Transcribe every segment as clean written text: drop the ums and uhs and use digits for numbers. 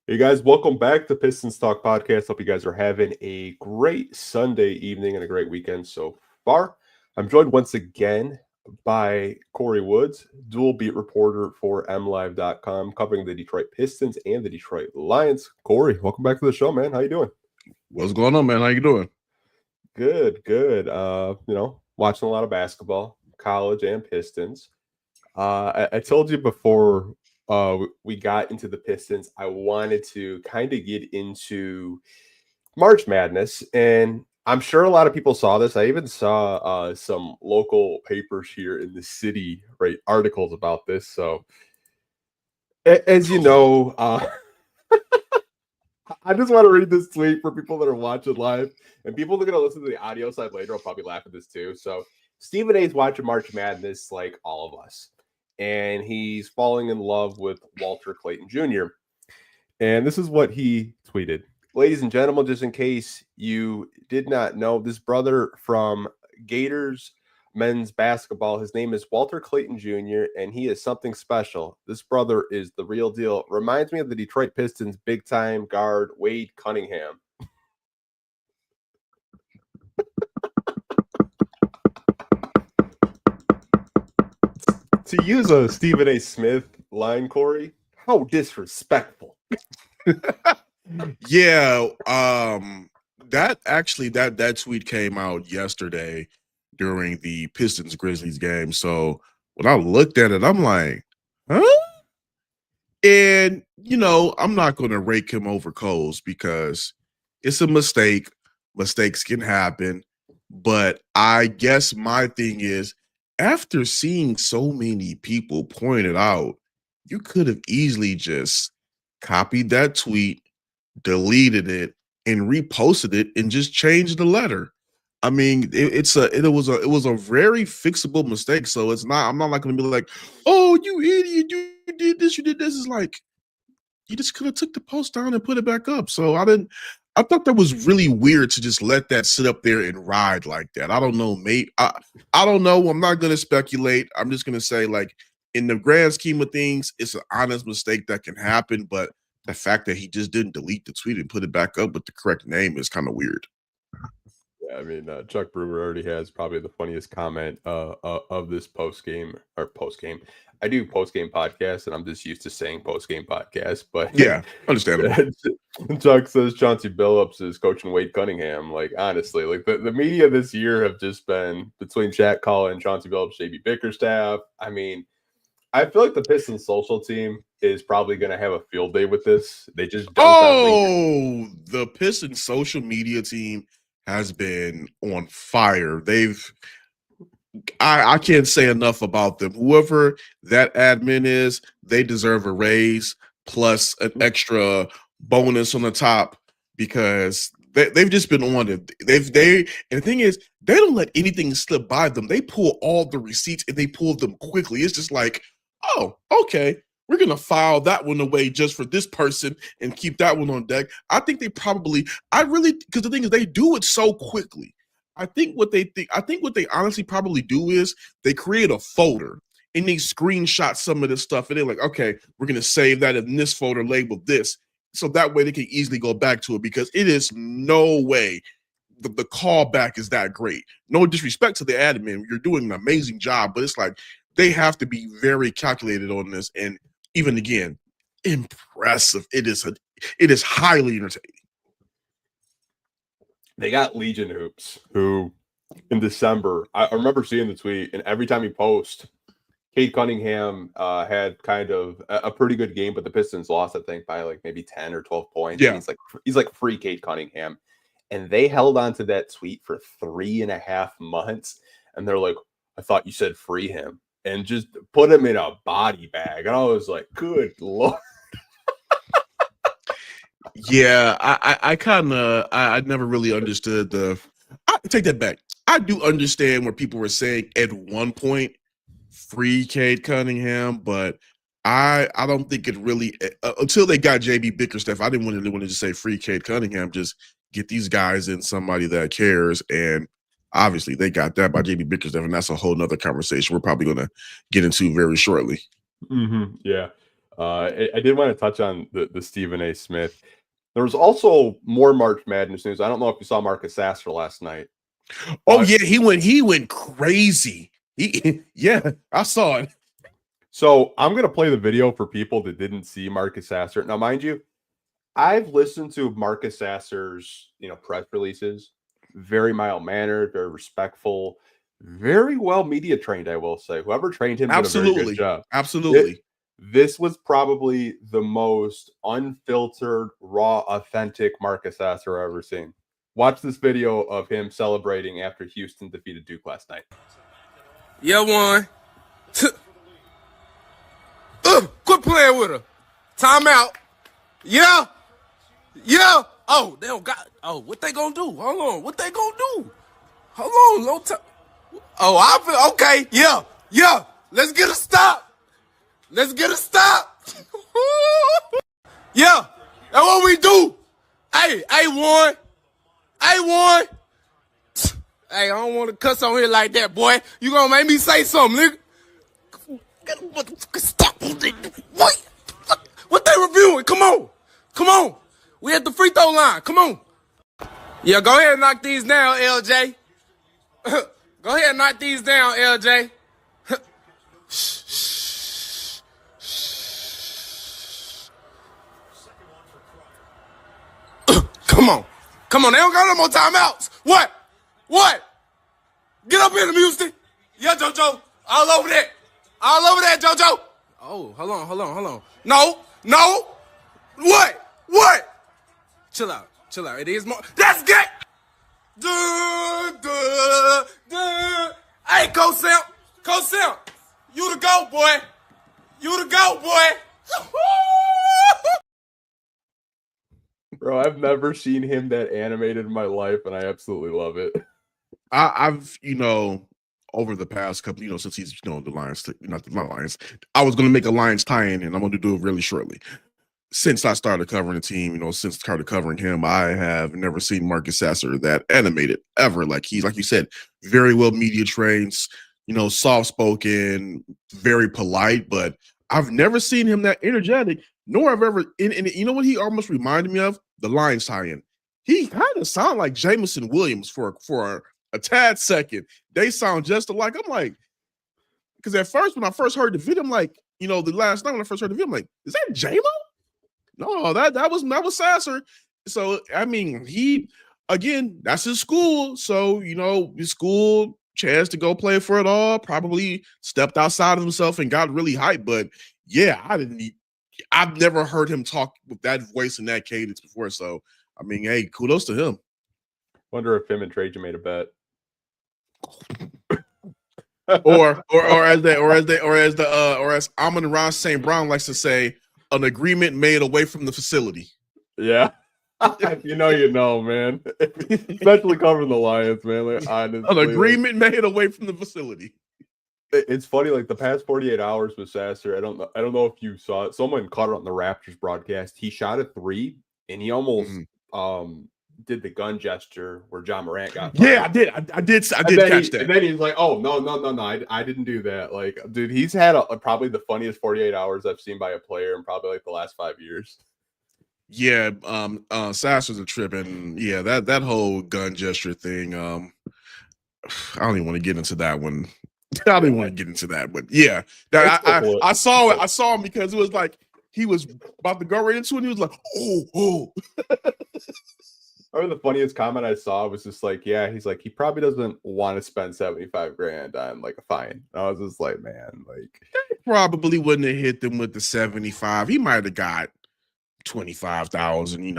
Hey guys, welcome back to Pistons Talk Podcast. Hope you guys are having a great Sunday evening and a great weekend so far. I'm joined once again by Kory Woods, dual beat reporter for MLive.com, covering the Detroit Pistons and the Detroit Lions. Kory, welcome back to the show, man. How you doing? What's going on, man? How you doing? Good, good. Watching a lot of basketball, college and Pistons. I told you before we got into the Pistons, I wanted to kind of get into March Madness, and I'm sure a lot of people saw this. I even saw some local papers here in the city write articles about this. So, as you know, I just want to read this tweet for people that are watching live, and people that are going to listen to the audio side later will probably laugh at this too. So, Stephen A's watching March Madness like all of us, and he's falling in love with Walter Clayton Jr. And this is what he tweeted. Ladies and gentlemen, just in case you did not know, this brother from Gators men's basketball, his name is Walter Clayton Jr., and he is something special. This brother is the real deal. Reminds me of the Detroit Pistons' big time guard, Wade Cunningham. To use a Stephen A. Smith line, Kory, how disrespectful. Yeah, that tweet came out yesterday during the Pistons Grizzlies game. So when I looked at it, I'm like, huh? And I'm not gonna rake him over coals because it's a mistake. Mistakes can happen. But I guess my thing is, after seeing so many people point it out, you could have easily just copied that tweet, deleted it, and reposted it, and just changed the letter. I mean, it was a very fixable mistake. So it's not. I'm not like going to be like, oh, you idiot, you did this, you did this. It's like you just could have took the post down and put it back up. So I didn't. I thought that was really weird to just let that sit up there and ride like that. I don't know, mate. I don't know. I'm not going to speculate. I'm just going to say, like, in the grand scheme of things, it's an honest mistake that can happen. But the fact that he just didn't delete the tweet and put it back up with the correct name is kind of weird. Yeah, I mean, Chuck Brewer already has probably the funniest comment of this post game. I do post game podcasts, and I'm just used to saying post game podcast. But Yeah, understandable. Chuck says Chauncey Billups is coaching Wade Cunningham. Like honestly, like the media this year have just been between Jack Collin, Chauncey Billups, JB Bickerstaff. I mean, I feel like the Pistons social team is probably going to have a field day with this. They just dunked on LinkedIn. Oh, the Pistons social media team has been on fire. I can't say enough about them. Whoever that admin is, they deserve a raise plus an extra bonus on the top because they've just been on it. And the thing is, they don't let anything slip by them. They pull all the receipts and they pull them quickly. It's just like, oh, okay, we're gonna file that one away just for this person and keep that one on deck. I think they probably, because the thing is, they do it so quickly. I think what they honestly probably do is they create a folder and they screenshot some of this stuff and they're like, okay, we're gonna save that in this folder labeled this. So that way they can easily go back to it because it is no way the callback is that great. No disrespect to the admin, you're doing an amazing job, but it's like they have to be very calculated on this. And even again, impressive. It is highly entertaining. They got Legion Hoops, who in December, I remember seeing the tweet, and every time he posts, Cade Cunningham had kind of a pretty good game, but the Pistons lost, I think, by like maybe 10 or 12 points. Yeah. And he's like free Cade Cunningham. And they held on to that tweet for 3.5 months. And they're like, I thought you said free him. And just put him in a body bag. And I was like, good Lord. Yeah, I never really understood I take that back. I do understand where people were saying at one point free Cade Cunningham, but I don't think it really until they got JB Bickerstaff. I didn't want to just say free Cade Cunningham. Just get these guys in somebody that cares, and obviously they got that by JB Bickerstaff, and that's a whole nother conversation we're probably going to get into very shortly. Yeah. I did want to touch on the Stephen A. Smith. There was also more March Madness news. I don't know if you saw Marcus Sasser last night. Oh yeah, he went crazy. Yeah, I saw it. So I'm gonna play the video for people that didn't see Marcus Sasser. Now, mind you, I've listened to Marcus Sasser's press releases. Very mild mannered, very respectful, very well media trained. I will say, whoever trained him did a very good job. Absolutely. This was probably the most unfiltered, raw, authentic Marcus Sasser I've ever seen. Watch this video of him celebrating after Houston defeated Duke last night. Yeah, one. Quit playing with her. Timeout. Yeah. Yeah. Oh, they don't got. Oh, what they gonna do? Hold on. What they gonna do? Hold on. No time. Oh, I feel okay. Yeah. Yeah. Let's get a stop. Let's get a stop. Yeah. That's what we do. Hey, Warren. Hey, Warren. Hey, I don't want to cuss on here like that, boy. You gonna make me say something, nigga. Stop. What they reviewing? Come on. Come on. We at the free throw line. Come on. Yeah, go ahead and knock these down, LJ. Go ahead and knock these down, LJ. Come on. Come on. They don't got no more timeouts. What? Get up here, Houston. Yeah, JoJo. All over that. All over that, JoJo. Oh, hold on. No. What? Chill out. It is more. That's good. Hey, Coach Sam. You the GOAT, boy. Bro, I've never seen him that animated in my life, and I absolutely love it. I've over the past couple, since he's the Lions, not Lions. I was going to make a Lions tie-in, and I'm going to do it really shortly. Since I started covering the team, since I started covering him, I have never seen Marcus Sasser that animated ever. Like he's, like you said, very well media trained, soft-spoken, very polite, but I've never seen him that energetic, nor I've ever, and you know what he almost reminded me of? The Lions tie-in. He kind of sounded like Jameson Williams for a tad second. They sound just alike. I'm like, because at first, when I first heard the video, I'm like, the last night when I first heard the video, I'm like, is that J-Mo? No, that was Sasser. So I mean, that's his school. So his school chance to go play for it all. Probably stepped outside of himself and got really hyped. But yeah, I've never heard him talk with that voice and that cadence before. So I mean, hey, kudos to him. Wonder if him and Trajan made a bet. or as Amon Ross St. Brown likes to say, an agreement made away from the facility. Yeah. You know, man. Especially covering the Lions, man. Like, honestly, an agreement made away from the facility. It's funny, like the past 48 hours with Sasser. I don't know if you saw it. Someone caught it on the Raptors broadcast. He shot a 3 and he almost did the gun gesture where John Morant got fired. Yeah, I did catch that. And then he's like, "Oh, no, I didn't do that." Like, dude, he's had probably the funniest 48 hours I've seen by a player in probably like the last 5 years. Yeah, Sasser's a trip, and yeah, that whole gun gesture thing. I don't even want to get into that one. I don't even want to get into that, but yeah, I saw it. I saw him because it was like he was about to go right into it. And he was like, "Oh." I remember the funniest comment I saw was just like, yeah, he's like, he probably doesn't want to spend $75,000 on like a fine. And I was just like, man, like, probably wouldn't have hit them with the 75. He might have got 25,000,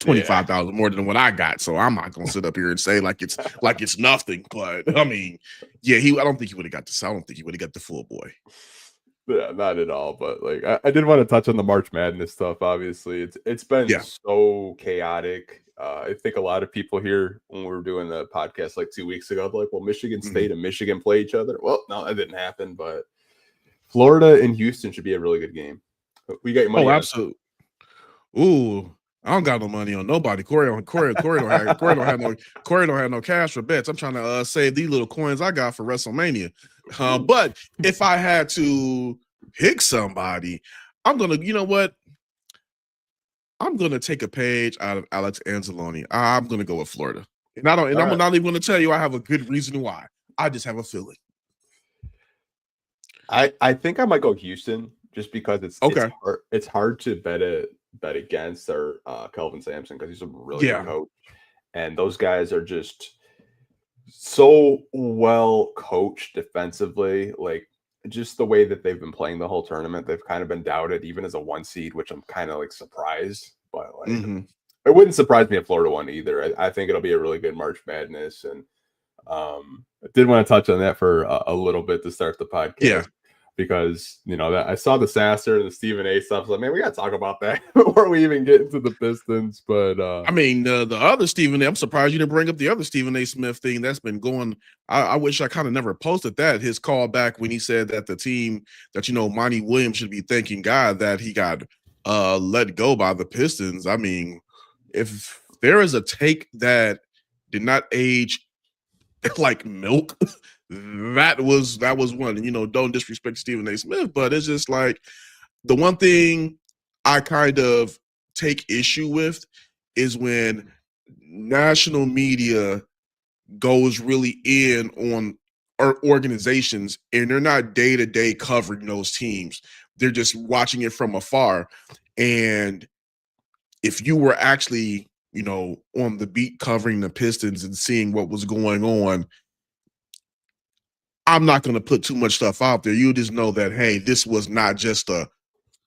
25,000 more than what I got. So I'm not gonna sit up here and say like it's nothing. But I mean, yeah, I don't think he would have got the. I don't think he would have got the full boy. Yeah, not at all. But like, I did want to touch on the March Madness stuff. Obviously, it's been so chaotic. I think a lot of people here when we were doing the podcast like 2 weeks ago, like, well, Michigan State and Michigan play each other. Well, no, that didn't happen. But Florida and Houston should be a really good game. We got your money. Oh, absolutely. Ooh, I don't got no money on nobody. Kory don't have no cash for bets. I'm trying to save these little coins I got for WrestleMania. But if I had to pick somebody, you know what? I'm gonna take a page out of Alex Anzalone. I'm gonna go with Florida. And I'm not even gonna tell you I have a good reason why. I just have a feeling. I think I might go Houston just because Okay. it's hard to bet against their Kelvin Sampson because he's a really good coach. And those guys are just so well coached defensively. Like just the way that they've been playing the whole tournament, they've kind of been doubted even as a 1 seed, which I'm kind of like surprised. But like it wouldn't surprise me if Florida won either. I think it'll be a really good March Madness. And I did want to touch on that for a little bit to start the podcast. Yeah. Because that I saw the Sasser and the Stephen A stuff. So like, man, we got to talk about that before we even get into the Pistons. But I mean, the other Stephen A, I'm surprised you didn't bring up the other Stephen A. Smith thing that's been going. I wish I kind of never posted that. His call back when he said that the team that Monty Williams should be thanking God that he got let go by the Pistons. I mean, if there is a take that did not age like milk. That was one. Don't disrespect Stephen A. Smith, but it's just like the one thing I kind of take issue with is when national media goes really in on organizations and they're not day-to-day covering those teams. They're just watching it from afar. And if you were actually, on the beat covering the Pistons and seeing what was going on, I'm not going to put too much stuff out there. You just know that, hey, this was not just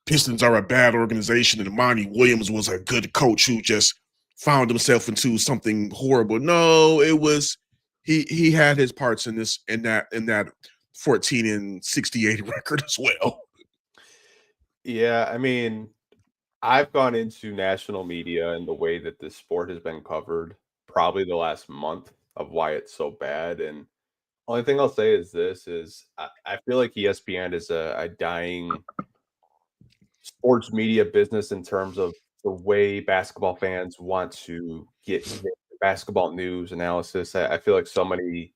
Pistons are a bad organization and Monty Williams was a good coach who just found himself into something horrible. No, it was he had his parts in that 14-68 record as well. Yeah, I mean, I've gone into national media and the way that this sport has been covered probably the last month of why it's so bad. And only thing I'll say is I feel like ESPN is a dying sports media business in terms of the way basketball fans want to get basketball news analysis. I feel like so many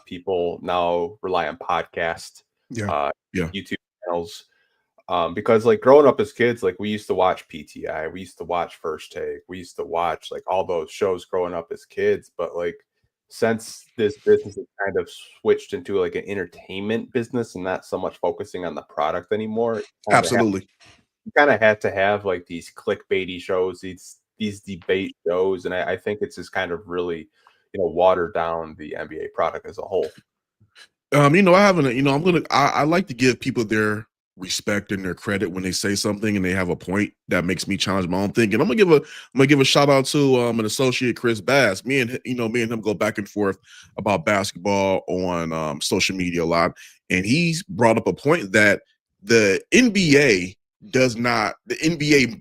people now rely on podcasts, YouTube channels. Because like growing up as kids, like we used to watch PTI, we used to watch First Take, we used to watch like all those shows growing up as kids. But like since this business has kind of switched into like an entertainment business and not so much focusing on the product anymore, absolutely, you kind of had to have like these clickbaity shows, these debate shows, and I think it's just kind of really watered down the NBA product as a whole. I haven't. I like to give people their respect and their credit when they say something and they have a point that makes me challenge my own thinking. I'm gonna give a shout out to an associate, Chris Bass. Me and him go back and forth about basketball on social media a lot, and he's brought up a point that the NBA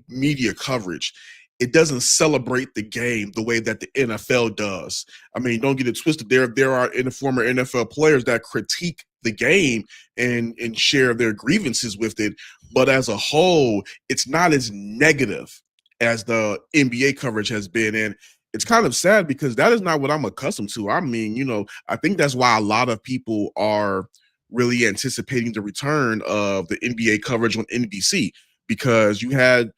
media coverage, it doesn't celebrate the game the way that the NFL does. I mean, don't get it twisted. There are former NFL players that critique the game and share their grievances with it, but as a whole, it's not as negative as the NBA coverage has been. And it's kind of sad because that is not what I'm accustomed to. I mean, I think that's why a lot of people are really anticipating the return of the NBA coverage on NBC, because you had,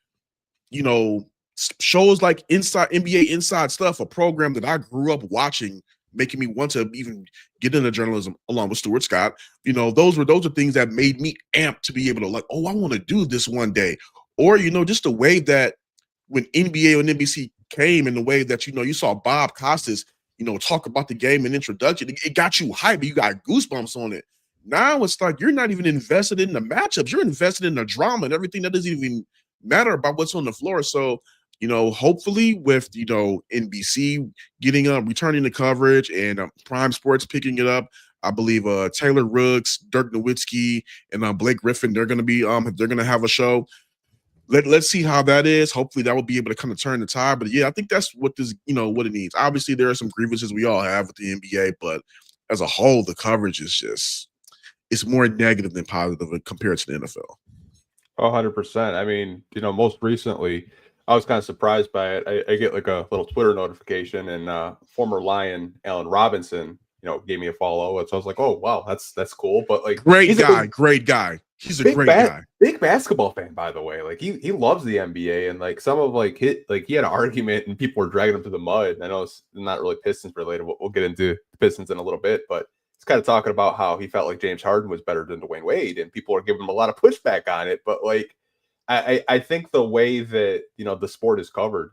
shows like NBA Inside Stuff, a program that I grew up watching, making me want to even get into journalism along with Stewart Scott. Those are things that made me amped to be able to like, oh, I want to do this one day. Or, just the way that when NBA on NBC came, and the way that, you saw Bob Costas, talk about the game in introduction, it got you hyped. You got goosebumps on it. Now it's like you're not even invested in the matchups. You're invested in the drama and everything that doesn't even matter about what's on the floor. So, hopefully with, NBC getting returning the coverage and Prime Sports picking it up, I believe Taylor Rooks, Dirk Nowitzki, and Blake Griffin, they're going to have a show. Let's see how that is. Hopefully that will be able to kind of turn the tide. But yeah, I think that's what this, what it needs. Obviously there are some grievances we all have with the NBA, but as a whole, the coverage is it's more negative than positive compared to the NFL. 100%. I mean, most recently, I was kind of surprised by it. I get like a little Twitter notification, and former Lion Allen Robinson gave me a follow. And so I was like, oh wow, that's cool. But like, great guy. He's a great guy. Big basketball fan, by the way. Like he loves the NBA, and like some of like he had an argument and people were dragging him to the mud. I know it's not really Pistons related. We'll get into the Pistons in a little bit, but it's kind of talking about how he felt like James Harden was better than Dwayne Wade, and people are giving him a lot of pushback on it. But like, I think the way that the sport is covered,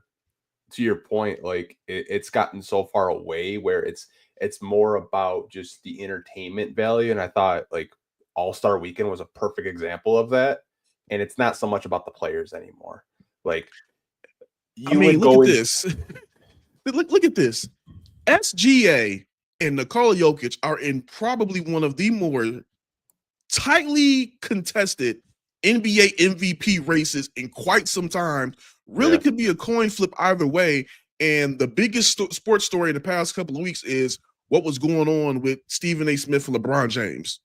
to your point, like it's gotten so far away where it's more about just the entertainment value. And I thought like All-Star Weekend was a perfect example of that. And it's not so much about the players anymore. Like, look at this. look at this. SGA and Nikola Jokic are in probably one of the more tightly contested NBA MVP races in quite some time. Really could be a coin flip either way. And the biggest sports story in the past couple of weeks is what was going on with Stephen A. Smith and LeBron James.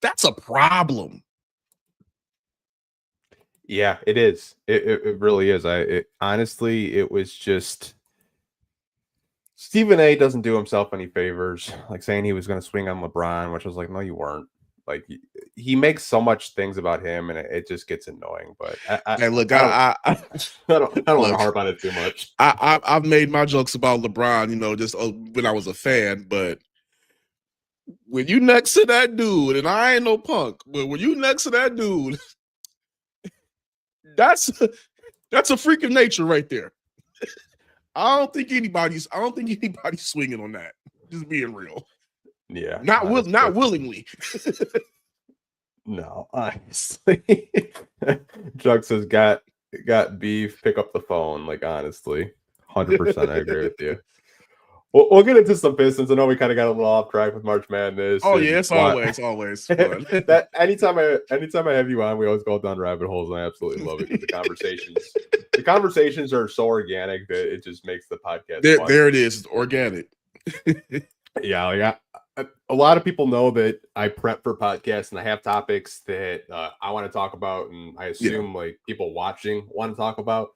That's a problem. Yeah, it is. It really is. Honestly, it was just Stephen A. doesn't do himself any favors. Like saying he was going to swing on LeBron, which was like, no, you weren't. Like he makes so much things about him, and it just gets annoying. But I don't want to harp on it too much. I've made my jokes about LeBron, just when I was a fan, but when you next to that dude, and I ain't no punk, but when you next to that dude, that's a freak of nature right there. I don't think anybody's swinging on that. Just being real. Yeah, not willingly. No, honestly. Chuck says got beef. Pick up the phone. Like honestly, 100%. I agree with you. We'll get into some Pistons. I know we kind of got a little off track with March Madness. Oh yeah, it's always fun. That anytime I have you on, we always go down rabbit holes, and I absolutely love it. The conversations are so organic that it just makes the podcast fun. There it is. It's organic. Yeah, like a lot of people know that I prep for podcasts and I have topics that I want to talk about, and I assume like people watching want to talk about.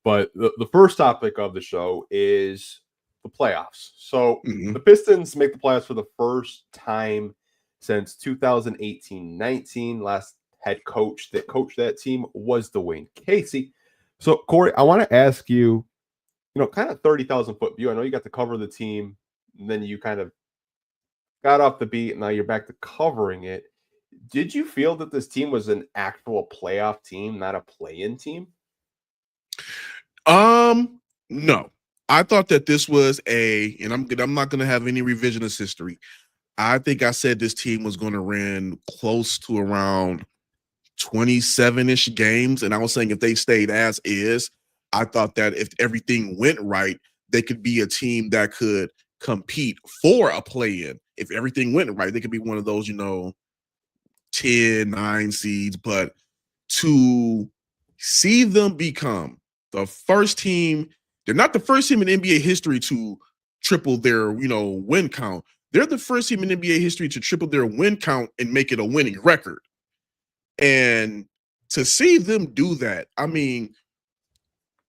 But the first topic of the show is the playoffs. So the Pistons make the playoffs for the first time since 2018-19. Last head coach that coached that team was Dwayne Casey. So Kory, I want to ask you, kind of 30,000 foot view. I know you got to cover the team, and then you kind of got off the beat, and now you're back to covering it. Did you feel that this team was an actual playoff team, not a play-in team? No. I thought that this was and I'm not going to have any revisionist history. I think I said this team was going to run close to around 27-ish games, and I was saying if they stayed as is, I thought that if everything went right, they could be a team that could compete for a play-in. If everything went right, they could be one of those, 10, 9 seeds. But to see them become the first team, they're not the first team in NBA history to triple their, win count. They're the first team in NBA history to triple their win count and make it a winning record. And to see them do that, I mean,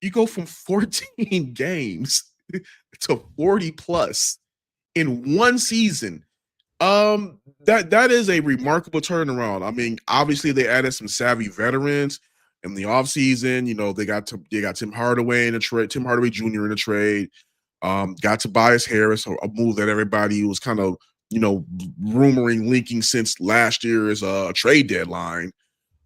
you go from 14 games to 40 plus in one season. That is a remarkable turnaround. I mean, obviously they added some savvy veterans in the offseason. They got Tim Hardaway in a trade, Tim Hardaway Jr. in a trade. Got Tobias Harris, a move that everybody was kind of, rumoring linking since last year's trade deadline.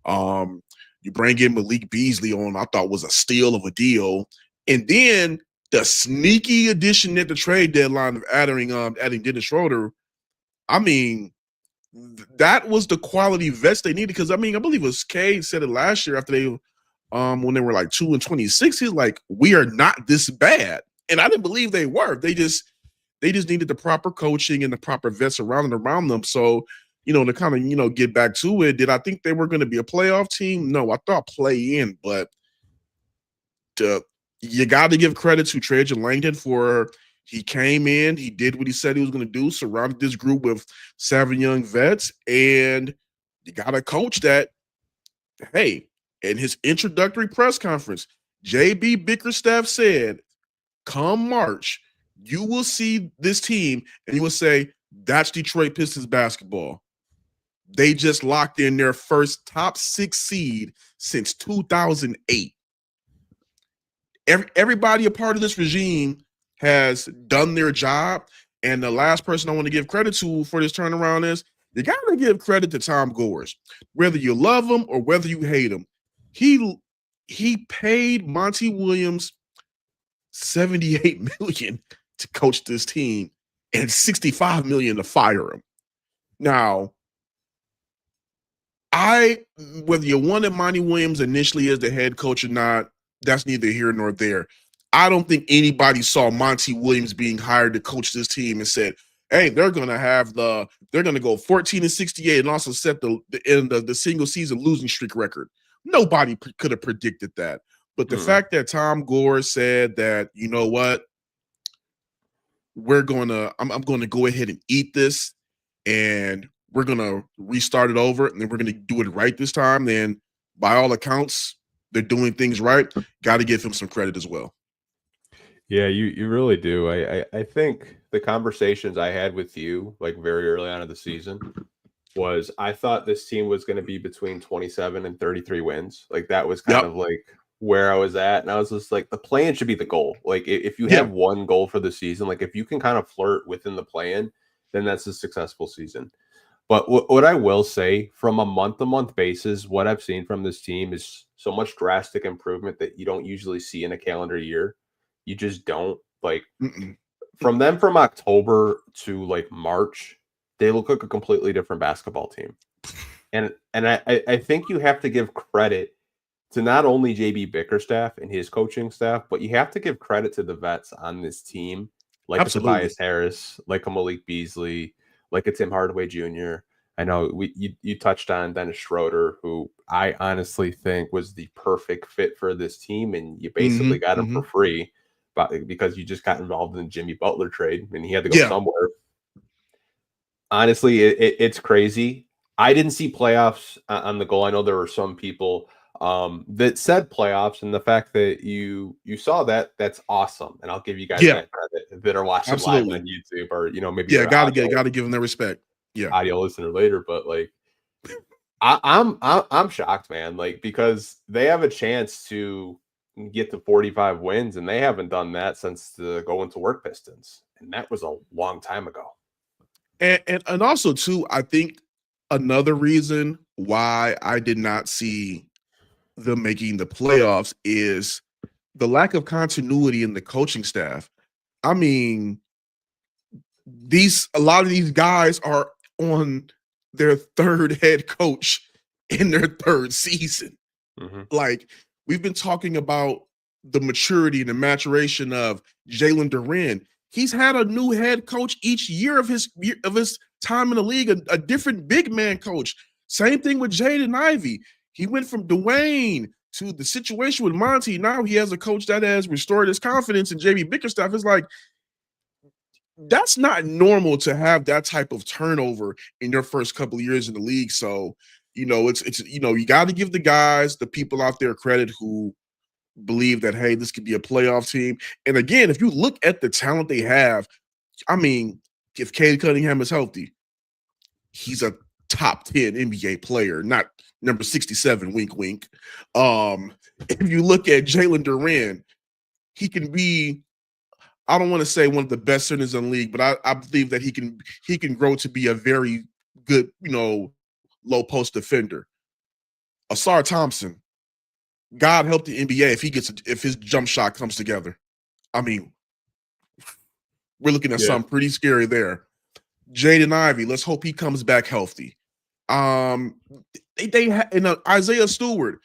You bring in Malik Beasley on, I thought was a steal of a deal. And then the sneaky addition at the trade deadline of adding Dennis Schroeder, I mean, that was the quality vets they needed. Because I believe it was Cade said it last year after they, when they were like 2-26, he's like, we are not this bad. And I didn't believe they were. They just needed the proper coaching and the proper vets around them. So, to kind of, get back to it, did I think they were going to be a playoff team? No, I thought play in, but you got to give credit to Trajan Langdon for he came in, he did what he said he was going to do, surrounded this group with savvy young vets, and you got a coach that, hey, in his introductory press conference, JB Bickerstaff said, come March, you will see this team and you will say, that's Detroit Pistons basketball. They just locked in their first top 6 seed since 2008. Everybody a part of this regime has done their job. And the last person I want to give credit to for this turnaround is you got to give credit to Tom Gores. Whether you love him or whether you hate him, he paid Monty Williams $78 million to coach this team and $65 million to fire him. Now, whether you wanted Monty Williams initially as the head coach or not, that's neither here nor there. I don't think anybody saw Monty Williams being hired to coach this team and said, hey, they're going to go 14-68 and also set the end of the single season losing streak record. Nobody could have predicted that. But the fact that Tom Gore said that, you know what, I'm going to go ahead and eat this and we're going to restart it over and then we're going to do it right this time, then by all accounts, they're doing things right. Got to give him some credit as well. Yeah, you really do. I think the conversations I had with you, like very early on in the season, was I thought this team was going to be between 27 and 33 wins. Like that was kind of like where I was at. And I was just like, the play-in should be the goal. Like if you have one goal for the season, like if you can kind of flirt within the play-in, then that's a successful season. But what I will say from a month-to-month basis, what I've seen from this team is so much drastic improvement that you don't usually see in a calendar year. You just don't. Like from October to like March, they look like a completely different basketball team. And I think you have to give credit to not only JB Bickerstaff and his coaching staff, but you have to give credit to the vets on this team, like a Tobias Harris, like a Malik Beasley, like a Tim Hardaway Jr. I know you touched on Dennis Schroeder, who I honestly think was the perfect fit for this team, and you basically got him for free. But because you just got involved in the Jimmy Butler trade and he had to go somewhere. Honestly, it's crazy. I didn't see playoffs on the goal. I know there were some people that said playoffs, and the fact that you saw that, that's awesome. And I'll give you guys that credit that are watching live on YouTube or maybe gotta give them their respect. Audio listener later, but like I'm shocked, man. Like because they have a chance to get to 45 wins, and they haven't done that since the Going to Work Pistons, and that was a long time ago. And also too, I think another reason why I did not see them making the playoffs is the lack of continuity in the coaching staff. I mean, a lot of these guys are on their third head coach in their third season. Like we've been talking about the maturity and the maturation of Jalen Duren. He's had a new head coach each year of his time in the league, a different big man coach. Same thing with Jaden Ivey. He went from Dwayne to the situation with Monty. Now he has a coach that has restored his confidence, and JB Bickerstaff is like, that's not normal to have that type of turnover in your first couple of years in the league. So, it's you got to give the guys, the people out there credit who believe that, hey, this could be a playoff team. And again, if you look at the talent they have, I mean, if Cade Cunningham is healthy, he's a top 10 NBA player, not number 67, wink, wink. If you look at Jalen Duren, he can be, I don't want to say one of the best centers in the league, but I believe that he can grow to be a very good, low post defender. Asar Thompson, God help the NBA if his jump shot comes together. I mean, we're looking at something pretty scary there. Jaden Ivey, let's hope he comes back healthy. Isaiah Stewart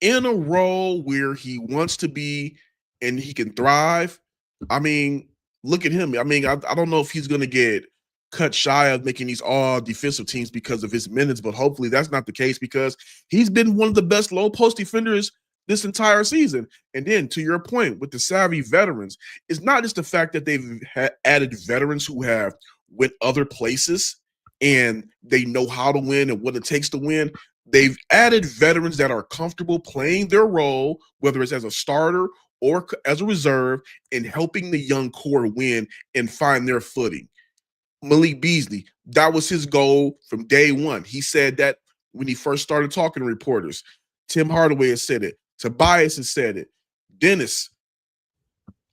in a role where he wants to be and he can thrive. I mean, look at him. I mean, I don't know if he's going to get cut shy of making these all defensive teams because of his minutes, but hopefully that's not the case because he's been one of the best low post defenders this entire season. And then to your point with the savvy veterans, it's not just the fact that they've added veterans who have went other places and they know how to win and what it takes to win. They've added veterans that are comfortable playing their role, whether it's as a starter or as a reserve and helping the young core win and find their footing. Malik Beasley, that was his goal from day one. He said that when he first started talking to reporters. Tim Hardaway has said it. Tobias has said it. Dennis,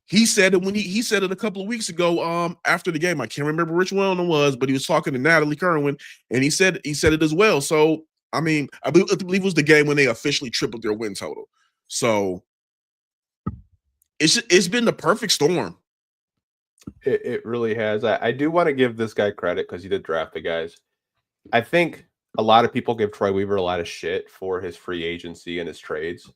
he said it when he said it a couple of weeks ago after the game. I can't remember which one it was, but he was talking to Natalie Kerwin, and he said it as well. So, I mean, I believe it was the game when they officially tripled their win total. So, it's been the perfect storm. It really has. I do want to give this guy credit because he did draft the guys. I think a lot of people give Troy Weaver a lot of shit for his free agency and his trades,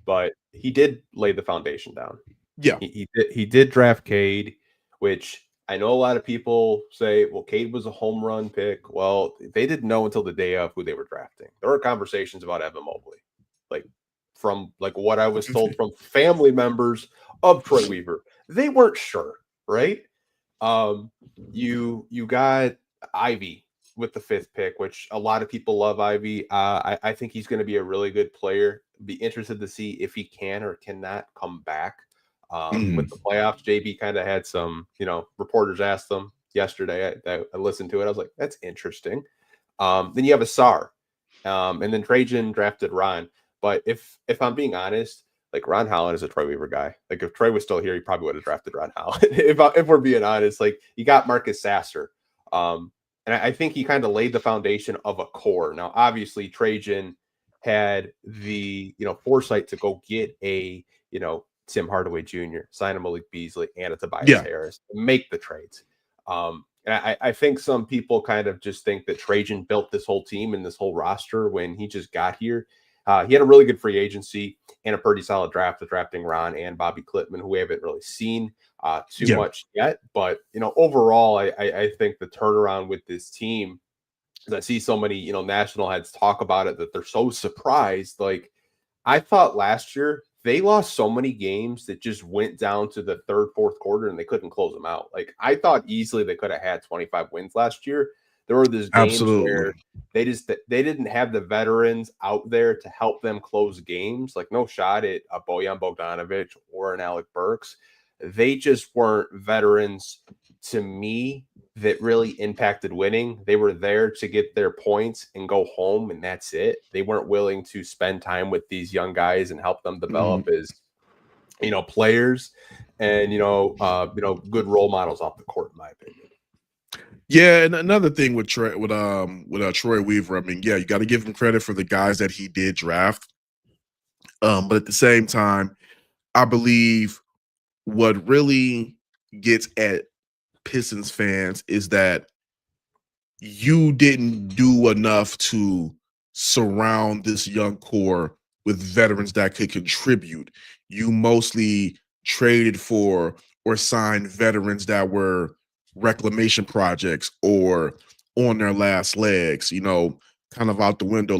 but he did lay the foundation down. Yeah. He did draft Cade, which I know a lot of people say, well, Cade was a home run pick. Well, they didn't know until the day of who they were drafting. There were conversations about Evan Mobley, from what I was told from family members of Troy Weaver. They weren't sure, right? You got Ivy with the 5th pick, which a lot of people love Ivy. I think he's going to be a really good player. Be interested to see if he can or cannot come back. With the playoffs, JB kind of had some, reporters asked them yesterday. I listened to it. I was like, that's interesting. Then you have Sasser, and then Trajan drafted Ron. But if I'm being honest, Ron Holland is a Troy Weaver guy. If Troy was still here, he probably would have drafted Ron Holland. if we're being honest, you got Marcus Sasser. And I think he kind of laid the foundation of a core. Now, obviously, Trajan had the foresight to go get a Tim Hardaway Jr., sign a Malik Beasley and a Tobias Harris, and make the trades. And I think some people kind of just think that Trajan built this whole team and this whole roster when he just got here. He had a really good free agency and a pretty solid draft of drafting Ron and Bobby Klippman, who we haven't really seen too much yet. But, overall, I think the turnaround with this team, I see so many, national heads talk about it that they're so surprised. I thought last year they lost so many games that just went down to the 3rd, 4th quarter and they couldn't close them out. I thought easily they could have had 25 wins last year. There were these games where they didn't have the veterans out there to help them close games. No shot at a Bojan Bogdanovic or an Alec Burks. They just weren't veterans to me that really impacted winning. They were there to get their points and go home, and that's it. They weren't willing to spend time with these young guys and help them develop as players and good role models off the court, in my opinion. Yeah, and another thing with Troy Weaver, I mean, yeah, you got to give him credit for the guys that he did draft. But at the same time, I believe what really gets at Pistons fans is that you didn't do enough to surround this young core with veterans that could contribute. You mostly traded for or signed veterans that were reclamation projects or on their last legs, kind of out the window.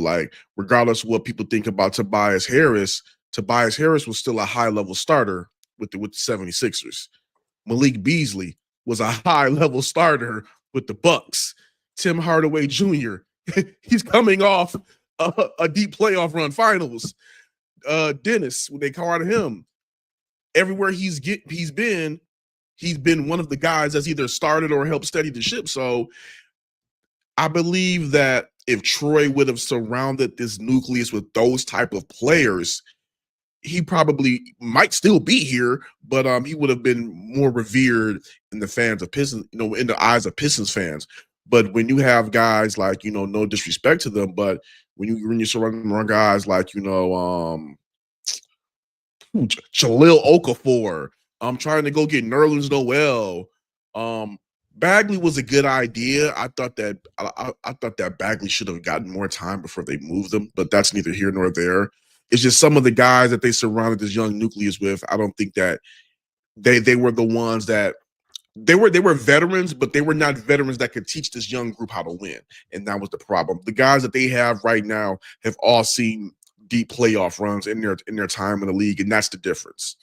Regardless of what people think about Tobias Harris was still a high-level starter with the 76ers. Malik Beasley was a high-level starter with the Bucks. Tim Hardaway Jr., he's coming off a deep playoff run finals. Dennis, when they called him, everywhere he's been one of the guys that's either started or helped steady the ship. So I believe that if Troy would have surrounded this nucleus with those type of players, he probably might still be here, but he would have been more revered in the fans of Pistons, in the eyes of Pistons fans. But when you have guys no disrespect to them, but when you surround around guys Jaleel Okafor, I'm trying to go get Nerlens Noel. Bagley was a good idea. I thought that Bagley should have gotten more time before they moved him, but that's neither here nor there. It's just some of the guys that they surrounded this young nucleus with. I don't think that they were the ones that they were veterans, but they were not veterans that could teach this young group how to win, and that was the problem. The guys that they have right now have all seen deep playoff runs in their time in the league, and that's the difference.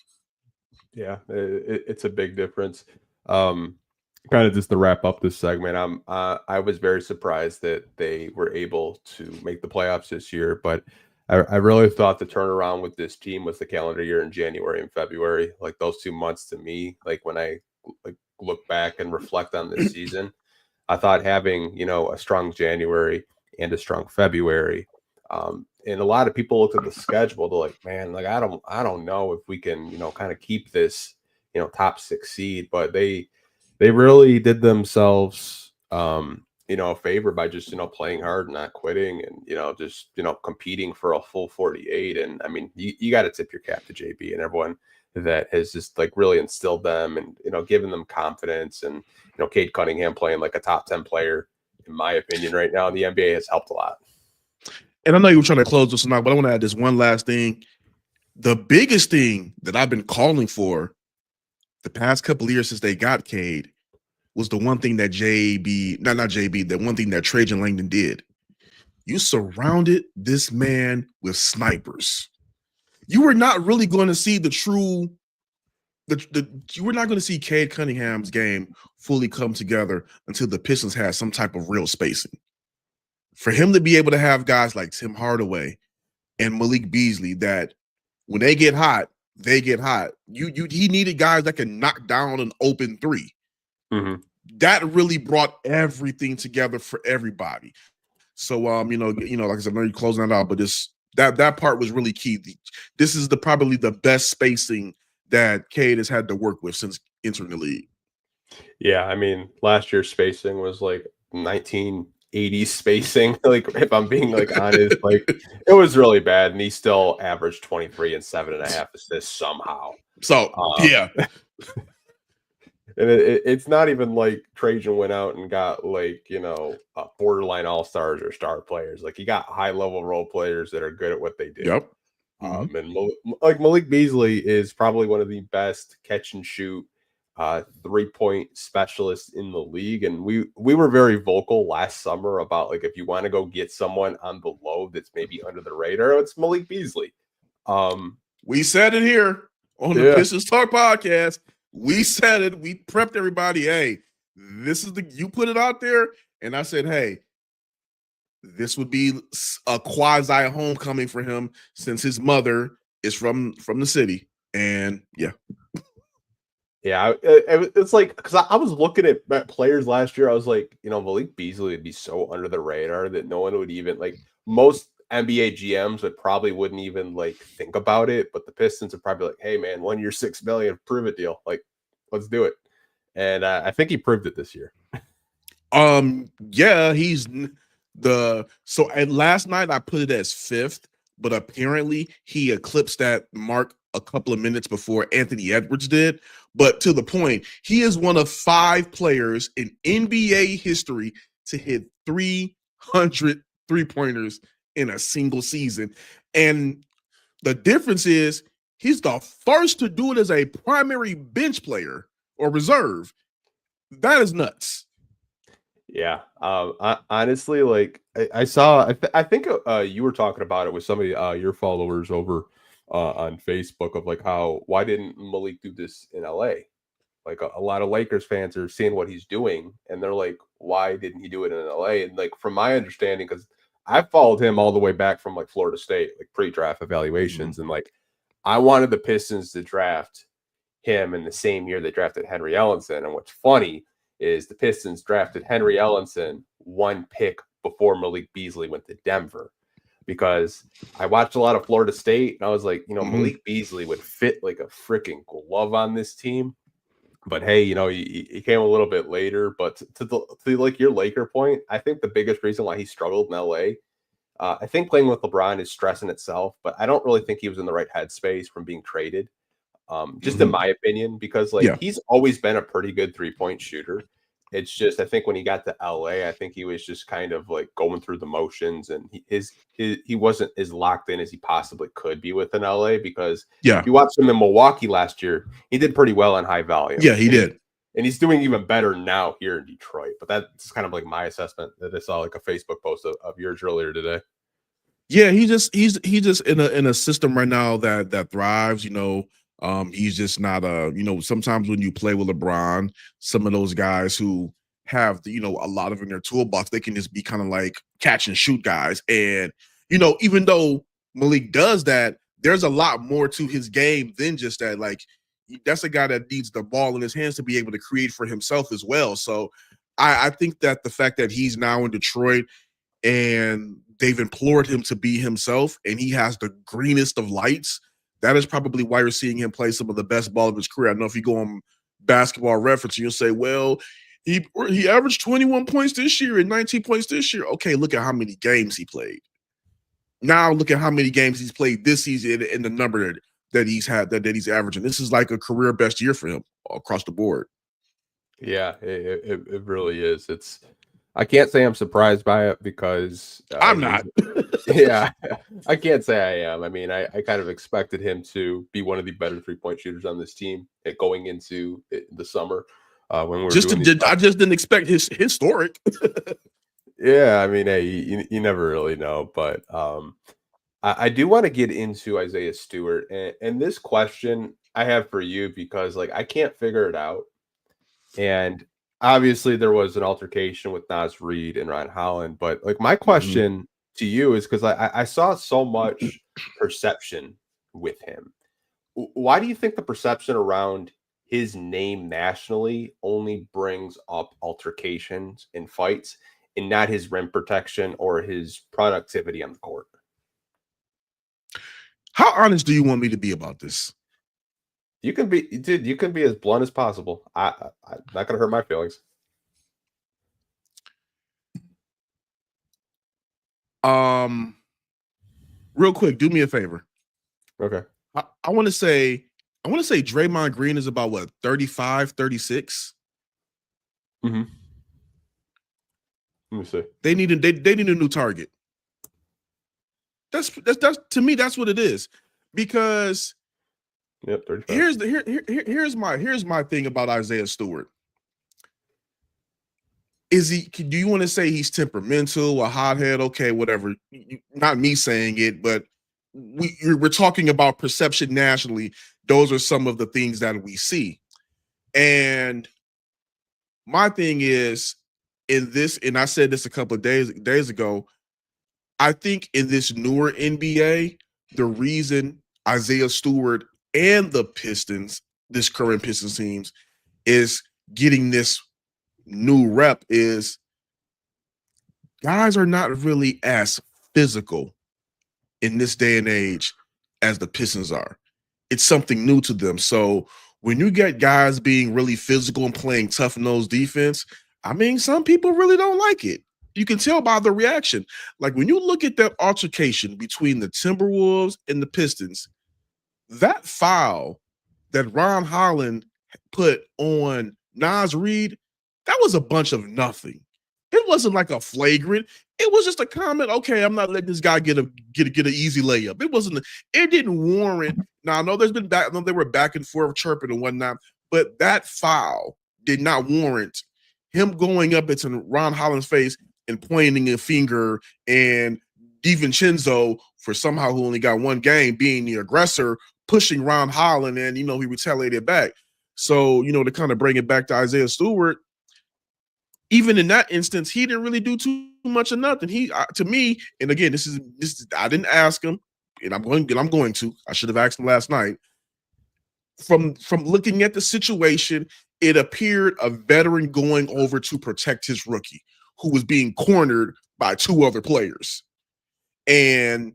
Yeah, it's a big difference. Kind of just to wrap up this segment, I was very surprised that they were able to make the playoffs this year, but I really thought the turnaround with this team was the calendar year in January and February. Like those 2 months to me, like when I like look back and reflect on this season, I thought having, a strong January and a strong February. And a lot of people looked at the schedule. They're like, man, like I don't know if we can, kind of keep this, top 6 seed. But they really did themselves, a favor by just, playing hard and not quitting and, just, competing for a full 48. And I mean, you got to tip your cap to JB and everyone that has just like really instilled them and, given them confidence. And, Cade Cunningham playing like a top 10 player, in my opinion, right now in the NBA has helped a lot. And I know you were trying to close this tonight, but I want to add this one last thing. The biggest thing that I've been calling for the past couple of years since they got Cade was the one thing that the one thing that Trajan Langdon did. You surrounded this man with snipers. You were not really going to see you were not going to see Cade Cunningham's game fully come together until the Pistons had some type of real spacing. For him to be able to have guys like Tim Hardaway and Malik Beasley that when they get hot, they get hot. He needed guys that can knock down an open three. Mm-hmm. That really brought everything together for everybody. So, like I said, I know you're closing that out, but that part was really key. This is probably the best spacing that Cade has had to work with since entering the league. Yeah, I mean, last year's spacing was like 1980s spacing. Like, if I'm being like honest, like it was really bad, and he still averaged 23 and 7.5 assists somehow. So, yeah. And it's not even like Trajan went out and got like, borderline all-stars or star players. Like he got high-level role players that are good at what they do. Yep. Mm-hmm. And like Malik Beasley is probably one of the best catch and shoot 3-point specialists in the league. And we were very vocal last summer about like if you want to go get someone on the low that's maybe under the radar, it's Malik Beasley. We said it here on the Pistons Talk podcast. We said it. We prepped everybody. Hey, you put it out there. And I said, hey, this would be a quasi homecoming for him since his mother is from the city. And yeah. Yeah, it's like, because I was looking at players last year. I was like, Malik Beasley would be so under the radar that no one would even, like, most NBA GMs wouldn't even, like, think about it. But the Pistons are probably like, hey, man, 1 year, $6 million, prove it deal. Like, let's do it. And I think he proved it this year. Yeah, and last night I put it as 5th, but apparently he eclipsed that mark a couple of minutes before Anthony Edwards did. But to the point, he is one of 5 players in NBA history to hit 300 3-pointers in a single season. And the difference is he's the first to do it as a primary bench player or reserve. That is nuts. Yeah. Honestly, like I saw, I think you were talking about it with some of your followers over on Facebook of like why didn't Malik do this in LA? Like a lot of Lakers fans are seeing what he's doing and they're like, why didn't he do it in LA? And like, from my understanding, because I followed him all the way back from like Florida State, like pre-draft evaluations. Mm-hmm. And like, I wanted the Pistons to draft him in the same year they drafted Henry Ellenson. And what's funny is the Pistons drafted Henry Ellenson 1 pick before Malik Beasley went to Denver. Because I watched a lot of Florida State and I was like, Malik Beasley would fit like a freaking glove on this team. But hey, he came a little bit later. But to like your Laker point, I think the biggest reason why he struggled in LA, I think playing with LeBron is stress in itself, but I don't really think he was in the right headspace from being traded. Just in my opinion, because he's always been a pretty good 3-point shooter. It's just, I think when he got to LA, I think he was just kind of like going through the motions, and he wasn't as locked in as he possibly could be within LA. Because if you watched him in Milwaukee last year, he did pretty well in high volume. Yeah, he did. And he's doing even better now here in Detroit. But that's kind of like my assessment that I saw like a Facebook post of yours earlier today. Yeah, he's just in a system right now that thrives, he's just not sometimes when you play with LeBron, some of those guys who have, a lot of in their toolbox, they can just be kind of like catch and shoot guys. And, even though Malik does that, there's a lot more to his game than just that. Like, that's a guy that needs the ball in his hands to be able to create for himself as well. So I think that the fact that he's now in Detroit and they've implored him to be himself and he has the greenest of lights, that is probably why you're seeing him play some of the best ball of his career. I know if you go on Basketball Reference, you'll say, well, he averaged 21 points this year and 19 points this year. Okay, look at how many games he played. Now look at how many games he's played this season and the number that he's had, that he's averaging. This is like a career best year for him across the board. Yeah, it really is. I can't say I'm surprised by it because I'm not. Yeah, I can't say I am. I mean, I kind of expected him to be one of the better 3-point shooters on this team going into the summer when we were I just didn't expect his historic. Yeah, I mean, hey, you never really know, but I do want to get into Isaiah Stewart, and this question I have for you because like I can't figure it out, and obviously there was an altercation with Naz Reid and Ron Holland, but like my question to you is because I saw so much perception with him. Why do you think the perception around his name nationally only brings up altercations and fights, and not his rim protection or his productivity on the court? How honest do you want me to be about this? You can be, dude. You can be as blunt as possible. I'm not gonna hurt my feelings. Real quick, do me a favor. Okay. I want to say Draymond Green is about what, 35, 36? Mm-hmm. Let me see. They need a new target. That's to me, that's what it is. Because yep, 35. Here's my thing about Isaiah Stewart. Do you want to say he's temperamental, a hothead? Okay, whatever. Not me saying it, but we're talking about perception nationally. Those are some of the things that we see. And my thing is, in this, and I said this a couple of days ago, I think in this newer NBA, the reason Isaiah Stewart and the Pistons, this current Pistons teams, is getting this new rep is guys are not really as physical in this day and age as the Pistons are. It's something new to them. So when you get guys being really physical and playing tough-nosed defense, I mean, some people really don't like it. You can tell by the reaction. Like when you look at that altercation between the Timberwolves and the Pistons, that foul that Ron Holland put on Naz Reid, that was a bunch of nothing. It wasn't like a flagrant. It was just a comment. Okay, I'm not letting this guy get an easy layup. It didn't warrant. Now I know I know they were back and forth chirping and whatnot, but that foul did not warrant him going up into Ron Holland's face and pointing a finger, and DiVincenzo, for somehow who only got one game, being the aggressor, pushing Ron Holland, and he retaliated back. So, to kind of bring it back to Isaiah Stewart, even in that instance, he didn't really do too much of nothing. To me, and again, this is I didn't ask him, and I'm going to. I should have asked him last night. From looking at the situation, it appeared a veteran going over to protect his rookie, who was being cornered by two other players, and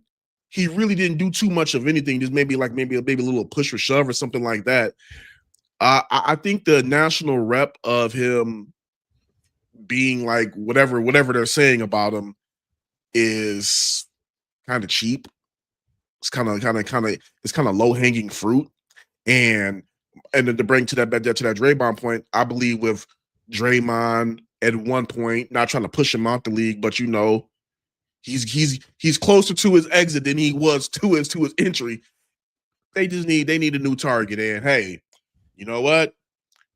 he really didn't do too much of anything. Just maybe a little push or shove or something like that. I think the national rep of him being like whatever they're saying about him is kind of cheap. It's kind of low hanging fruit. And then to bring to that Draymond point, I believe with Draymond at one point, not trying to push him out the league, but he's closer to his exit than he was to his entry. They need a new target. And hey, you know what?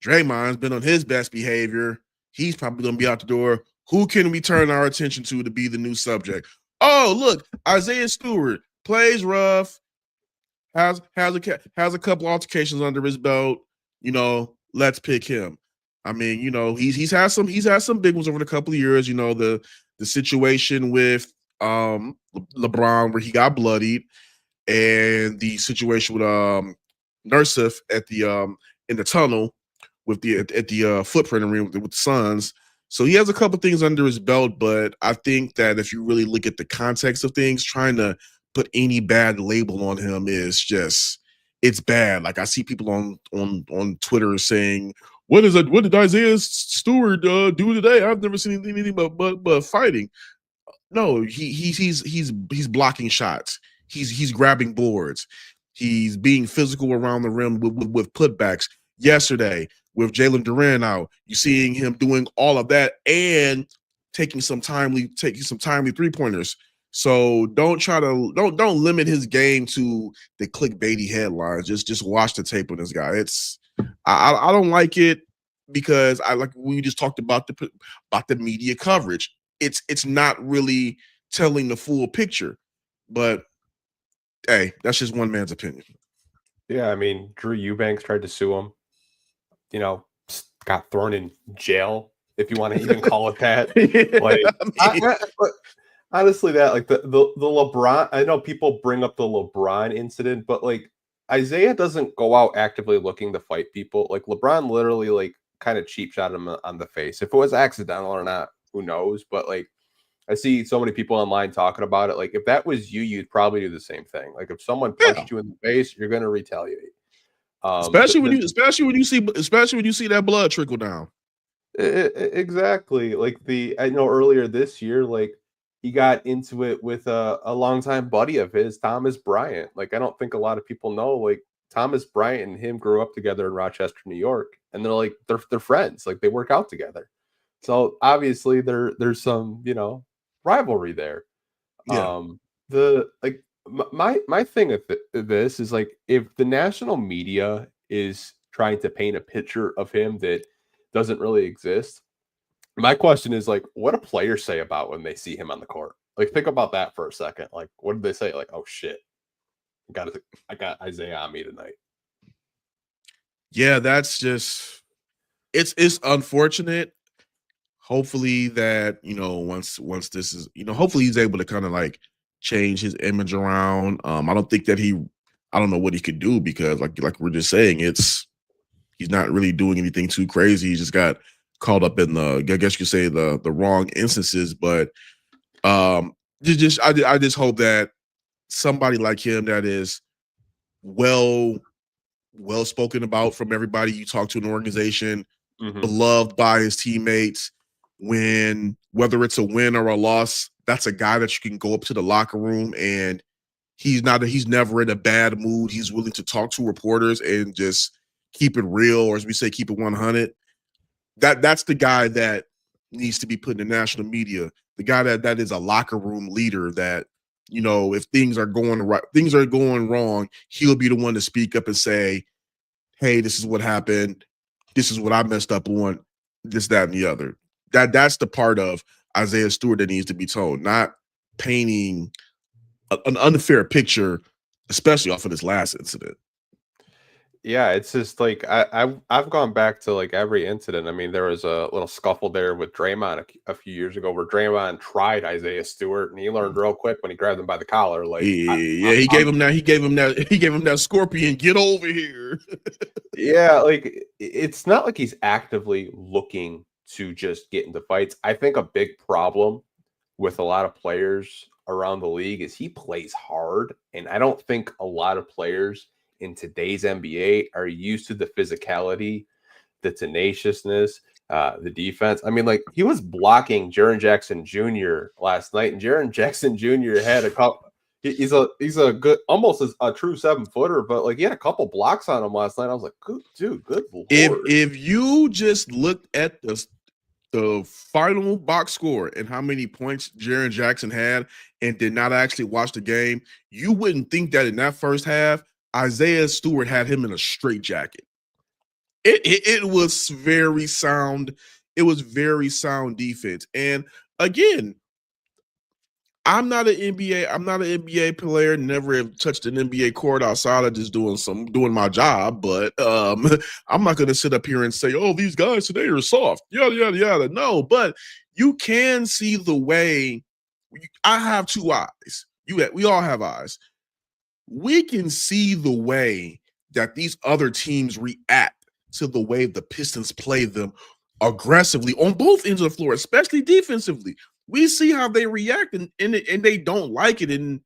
Draymond's been on his best behavior. He's probably going to be out the door. Who can we turn our attention to be the new subject? Oh, look, Isaiah Stewart plays rough, has a couple altercations under his belt. Let's pick him. I mean, he's had some big ones over the couple of years. The situation with LeBron where he got bloodied, and the situation with Nursif at the in the tunnel with the footprint arena with the Suns. So he has a couple things under his belt, but I think that if you really look at the context of things, trying to put any bad label on him is just it's bad. Like I see people on Twitter saying, "What is it? What did Isaiah Stewart do today? I've never seen anything but fighting." No, he's blocking shots. He's grabbing boards. He's being physical around the rim with putbacks. Yesterday, with Jalen Duran out, you seeing him doing all of that and taking some timely 3-pointers. So don't limit his game to the clickbaity headlines. Just watch the tape on this guy. I don't like it because I like we just talked about the media coverage. It's not really telling the full picture. But hey, that's just one man's opinion. Yeah, I mean, Drew Eubanks tried to sue him. Got thrown in jail, if you want to even call it that. Like, but honestly, that like the LeBron. I know people bring up the LeBron incident, but like Isaiah doesn't go out actively looking to fight people. Like LeBron literally like kind of cheap shot him on the face. If it was accidental or not, who knows? But like I see so many people online talking about it. Like if that was you, you'd probably do the same thing. Like if someone punched you in the face, you're going to retaliate. Especially when you see that blood trickle down. Exactly. Like I know earlier this year, like he got into it with a longtime buddy of his, Thomas Bryant. Like I don't think a lot of people know, like Thomas Bryant and him grew up together in Rochester, New York, and they're friends. Like they work out together. So obviously there's some rivalry there. Yeah. My thing with this is like if the national media is trying to paint a picture of him that doesn't really exist, my question is like, what do players say about when they see him on the court? Like, think about that for a second. Like, what did they say? Like, oh shit, I got Isaiah on me tonight. Yeah, that's just it's unfortunate. Hopefully that once this is hopefully he's able to kind of like change his image around. I don't think that I don't know what he could do because like we're just saying he's not really doing anything too crazy. He just got caught up in I guess you could say the wrong instances. But I just hope that somebody like him that is well spoken about from everybody you talk to in the organization, beloved by his teammates, whether it's a win or a loss, that's a guy that you can go up to the locker room and he's never in a bad mood. He's willing to talk to reporters and just keep it real, or as we say, keep it 100. That's the guy that needs to be put in the national media. The guy that is a locker room leader that, if things are going wrong, he'll be the one to speak up and say, hey, this is what happened. This is what I messed up on, this, that, and the other. That's the part of Isaiah Stewart that needs to be told, not painting an unfair picture, especially off of this last incident. Yeah, it's just like I've gone back to like every incident. I mean, there was a little scuffle there with Draymond a few years ago where Draymond tried Isaiah Stewart and he learned real quick when he grabbed him by the collar. Like, he gave him that scorpion. Get over here. Yeah, like it's not like he's actively looking to just get into fights. I think a big problem with a lot of players around the league is he plays hard, and I don't think a lot of players in today's NBA are used to the physicality, the tenaciousness, the defense. I mean, like he was blocking Jaren Jackson Jr. last night, and Jaren Jackson Jr. had a couple. He's a good, almost a true 7-footer, but like he had a couple blocks on him last night. I was like, good dude, good Lord. If you just looked at the final box score and how many points Jaren Jackson had and did not actually watch the game, you wouldn't think that in that first half Isaiah Stewart had him in a straitjacket. It was very sound. It was very sound defense. And again, I'm not an NBA player. Never have touched an NBA court outside of just doing my job. But I'm not going to sit up here and say, "Oh, these guys today are soft." Yada yada yada. No, but you can see the way I have two eyes. We all have eyes. We can see the way that these other teams react to the way the Pistons play them aggressively on both ends of the floor, especially defensively. We see how they react, and they don't like it, and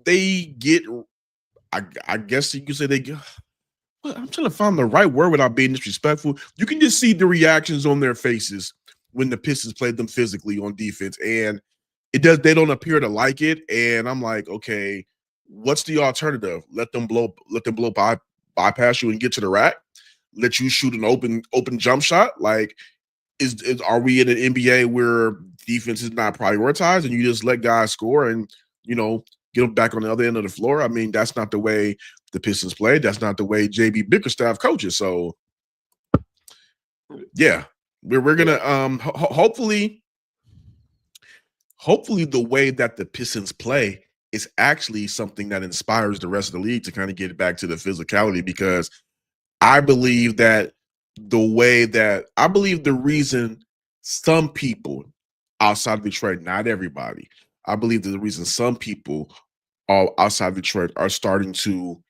they get. I guess you could say they get. I'm trying to find the right word without being disrespectful. You can just see the reactions on their faces when the Pistons played them physically on defense, and they don't appear to like it. And I'm like, okay, what's the alternative? Let them blow bypass you and get to the rack. Let you shoot an open jump shot. Like, are we in an NBA where defense is not prioritized and you just let guys score and get them back on the other end of the floor? I mean, that's not the way the Pistons play. That's not the way JB Bickerstaff coaches. So, yeah, we're gonna hopefully the way that the Pistons play is actually something that inspires the rest of the league to kind of get back to the physicality, because I believe that the reason some people outside of Detroit, not everybody, I believe that the reason some people outside of Detroit are starting to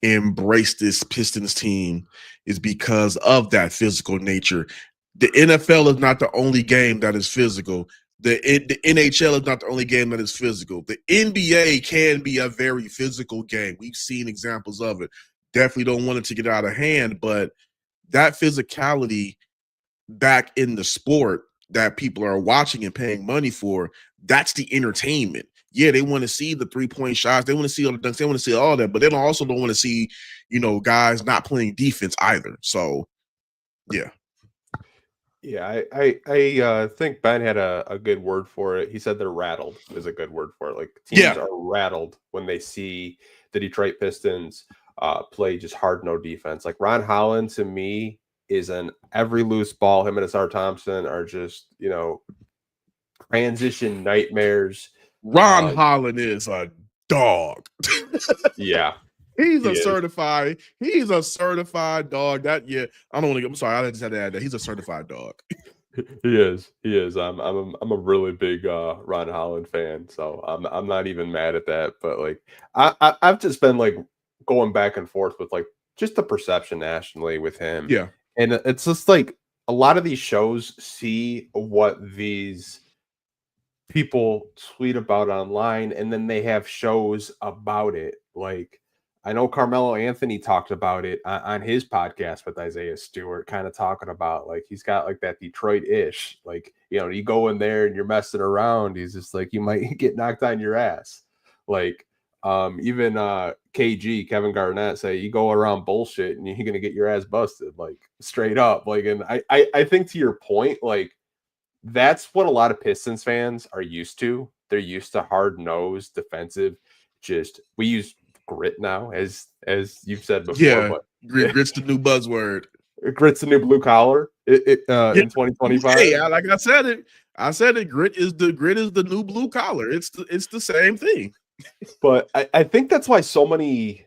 embrace this Pistons team is because of that physical nature. The NFL is not the only game that is physical. The NHL is not the only game that is physical. The NBA can be a very physical game. We've seen examples of it. Definitely don't want it to get out of hand, but that physicality back in the sport that people are watching and paying money for, that's the entertainment. Yeah, they want to see the 3-point shots. They want to see all the dunks. They want to see all that, but they also don't want to see, guys not playing defense either. So, yeah. Yeah, I think Ben had a good word for it. He said they're rattled is a good word for it. Like, teams are rattled when they see the Detroit Pistons play just hard no defense. Like, Ron Holland to me is an every loose ball. Him and Asar Thompson are just transition nightmares. Ron Holland is a dog. Yeah. He's a certified dog. I don't want to. I'm sorry, I just had to add that. He's a certified dog. He is. I'm a really big Ron Holland fan, so I'm not even mad at that. But like, I've just been like going back and forth with like just the perception nationally with him. Yeah, and it's just like a lot of these shows see what these people tweet about online, and then they have shows about it. Like, I know Carmelo Anthony talked about it on his podcast with Isaiah Stewart, kind of talking about like he's got like that Detroit-ish, like, you go in there and you're messing around. He's just like, you might get knocked on your ass. Like, even KG, Kevin Garnett, say you go around bullshit and you're gonna get your ass busted, like straight up. Like, and I think to your point, like, that's what a lot of Pistons fans are used to. They're used to hard-nosed defensive. We use grit now, as you've said before. Yeah, but grit's the new buzzword. Grit's the new blue collar in 2025. Hey, like I said it. Grit is the new blue collar. It's the same thing. But I think that's why so many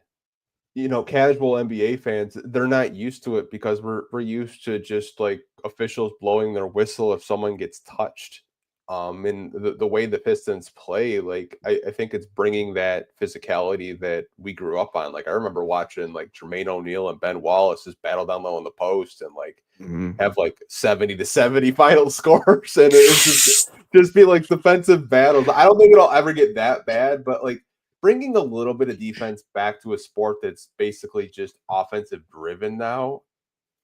casual NBA fans, they're not used to it, because we're used to just like officials blowing their whistle if someone gets touched. And the way the Pistons play, like I think it's bringing that physicality that we grew up on. Like, I remember watching like Jermaine O'Neal and Ben Wallace just battle down low in the post and like have like 70-70 final scores, and it's just be like defensive battles. I don't think it'll ever get that bad, but like bringing a little bit of defense back to a sport that's basically just offensive driven now,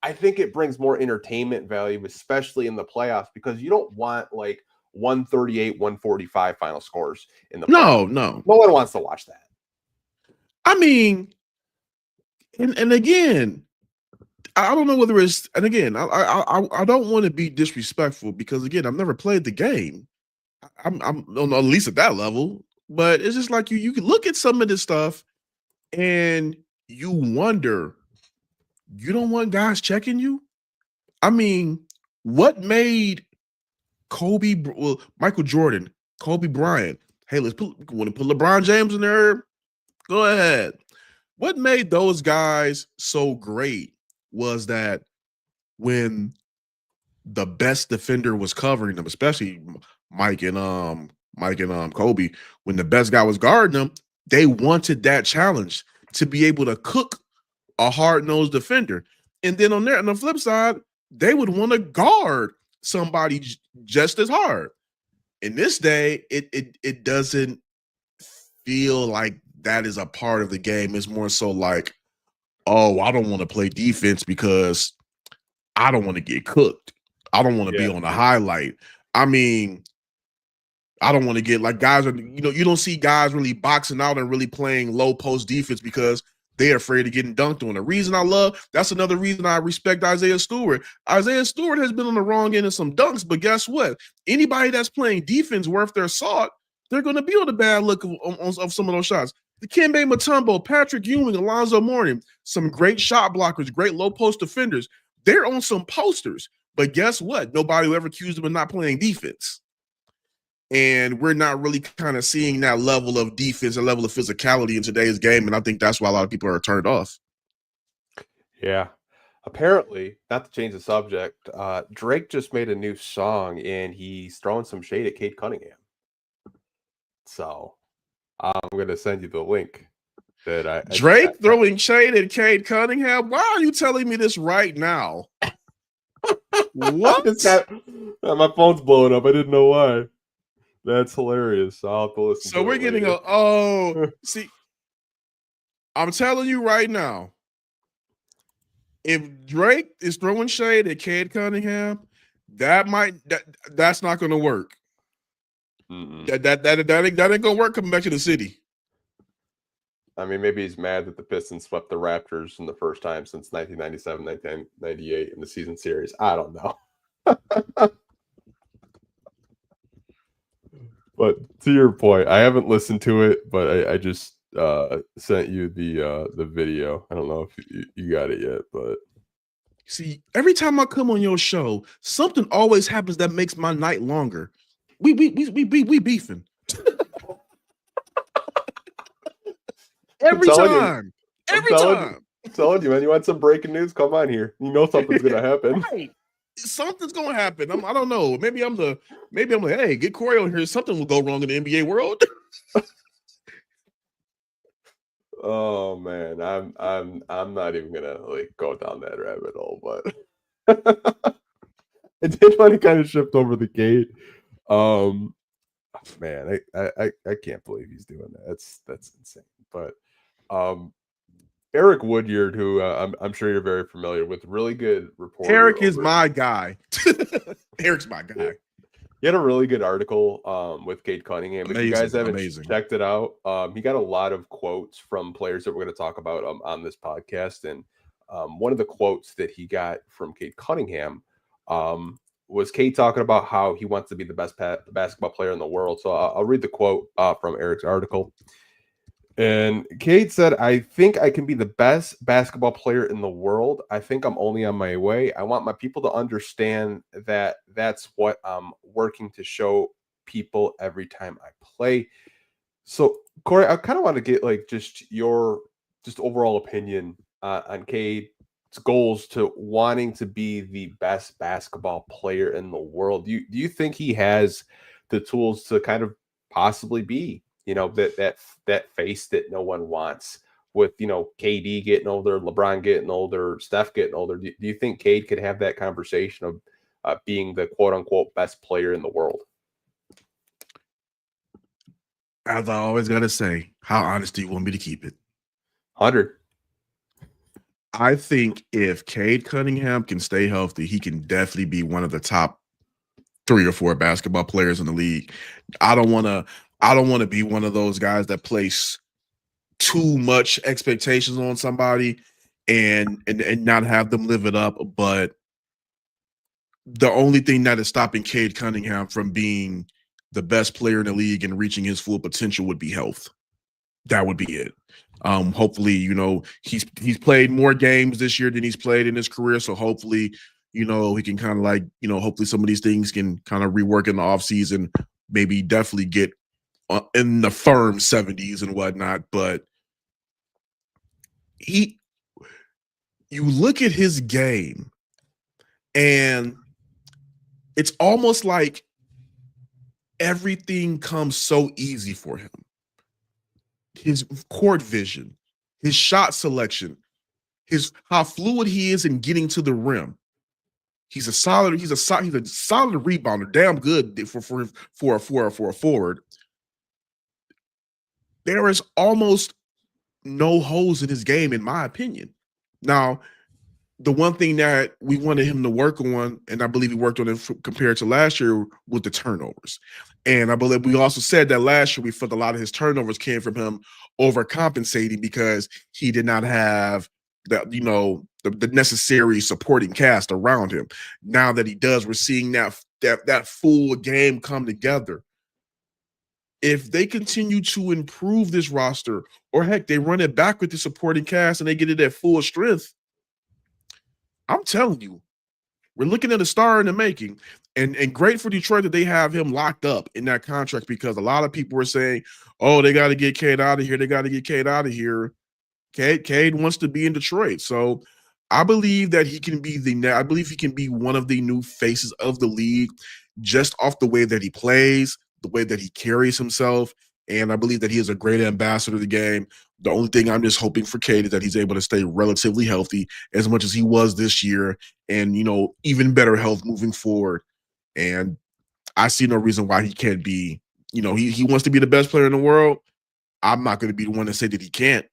I think it brings more entertainment value, especially in the playoffs, because you don't want like 138, 145 final scores in the playoffs. No one wants to watch that. I mean, and again, I don't know whether it's, and again, I don't want to be disrespectful, because again, I've never played the game. I'm at least at that level, but it's just like you can look at some of this stuff and you wonder, you don't want guys checking you? I mean, what made Michael Jordan, Kobe Bryant, hey, want to put LeBron James in there? Go ahead. What made those guys so great was that when the best defender was covering them, especially Mike and Mike and Kobe, when the best guy was guarding them, they wanted that challenge to be able to cook a hard-nosed defender. And then on the flip side, they would want to guard somebody just as hard. In this day, it doesn't feel like that is a part of the game. It's more so like, oh, I don't want to play defense because I don't want to get cooked. I don't want to be on the highlight. I mean, I don't want to get like guys are, you don't see guys really boxing out and really playing low post defense because they're afraid of getting dunked on. The reason that's another reason I respect Isaiah Stewart. Isaiah Stewart has been on the wrong end of some dunks, but guess what? Anybody that's playing defense worth their salt, they're going to be on the bad look of some of those shots. Dikembe Mutombo, Patrick Ewing, Alonzo Mourning, some great shot blockers, great low post defenders. They're on some posters, but guess what? Nobody will ever accuse them of not playing defense. And we're not really kind of seeing that level of defense and level of physicality in today's game. And I think that's why a lot of people are turned off. Yeah. Apparently, not to change the subject, Drake just made a new song and he's throwing some shade at Cade Cunningham. So I'm going to send you the link. Drake throwing shade at Cade Cunningham? Why are you telling me this right now? What? My phone's blowing up. I didn't know why. That's hilarious. I'll have to listen. So we're getting see, I'm telling you right now, if Drake is throwing shade at Cade Cunningham, that's not going to work. That ain't going to work coming back to the city. I mean, maybe he's mad that the Pistons swept the Raptors in the first time since 1997, 1998 in the season series. I don't know. But to your point, I haven't listened to it, but I just sent you the video. I don't know if you got it yet, but see, every time I come on your show, something always happens that makes my night longer. We beefing. Every time. I'm telling you, man. You want some breaking news? Come on here. You know something's gonna happen. Right. Something's gonna happen. I don't know. Maybe I'm like, hey, get Kory on here. Something will go wrong in the NBA world. Oh man, I'm not even gonna like go down that rabbit hole, but I did want to kind of shift over the gate. Man, I can't believe he's doing that. That's insane. But Eric Woodyard, who I'm sure you're very familiar with, really good reporter. Eric is my guy. Eric's my guy. He had a really good article with Cade Cunningham. If you guys haven't checked it out, he got a lot of quotes from players that we're going to talk about on this podcast. And one of the quotes that he got from Cade Cunningham was Cade talking about how he wants to be the best basketball player in the world. So I'll read the quote from Eric's article. And Cade said, I think I can be the best basketball player in the world. I think I'm only on my way. I want my people to understand that that's what I'm working to show people every time I play. So, Kory, I kind of want to get like just your overall opinion on Cade's goals to wanting to be the best basketball player in the world. Do you think he has the tools to kind of possibly be, that face that no one wants, with, KD getting older, LeBron getting older, Steph getting older? Do you think Cade could have that conversation of being the quote unquote best player in the world? As I always got to say, how honest do you want me to keep it? 100. I think if Cade Cunningham can stay healthy, he can definitely be one of the top 3 or 4 basketball players in the league. I don't want to be one of those guys that place too much expectations on somebody and not have them live it up. But the only thing that is stopping Cade Cunningham from being the best player in the league and reaching his full potential would be health. That would be it. Hopefully, he's played more games this year than he's played in his career. So hopefully, he can kind of hopefully some of these things can kind of rework in the offseason, maybe definitely get in the firm 70s and whatnot. But you look at his game and it's almost like everything comes so easy for him. His court vision, his shot selection, how fluid he is in getting to the rim. He's a solid rebounder, damn good for a forward. There is almost no holes in his game, in my opinion. Now, the one thing that we wanted him to work on, and I believe he worked on it compared to last year, was the turnovers. And I believe we also said that last year we felt a lot of his turnovers came from him overcompensating because he did not have the necessary supporting cast around him. Now that he does, we're seeing that full game come together. If they continue to improve this roster, or heck, they run it back with the supporting cast and they get it at full strength, I'm telling you, we're looking at a star in the making. And great for Detroit that they have him locked up in that contract, because a lot of people were saying, oh, they got to get Cade out of here. They got to get Cade out of here. Cade wants to be in Detroit. So I believe that he can be one of the new faces of the league, just off the way that he plays, the way that he carries himself. And I believe that he is a great ambassador of the game. The only thing I'm just hoping for Cade is that he's able to stay relatively healthy as much as he was this year, and, even better health moving forward. And I see no reason why he can't be, he wants to be the best player in the world. I'm not going to be the one to say that he can't.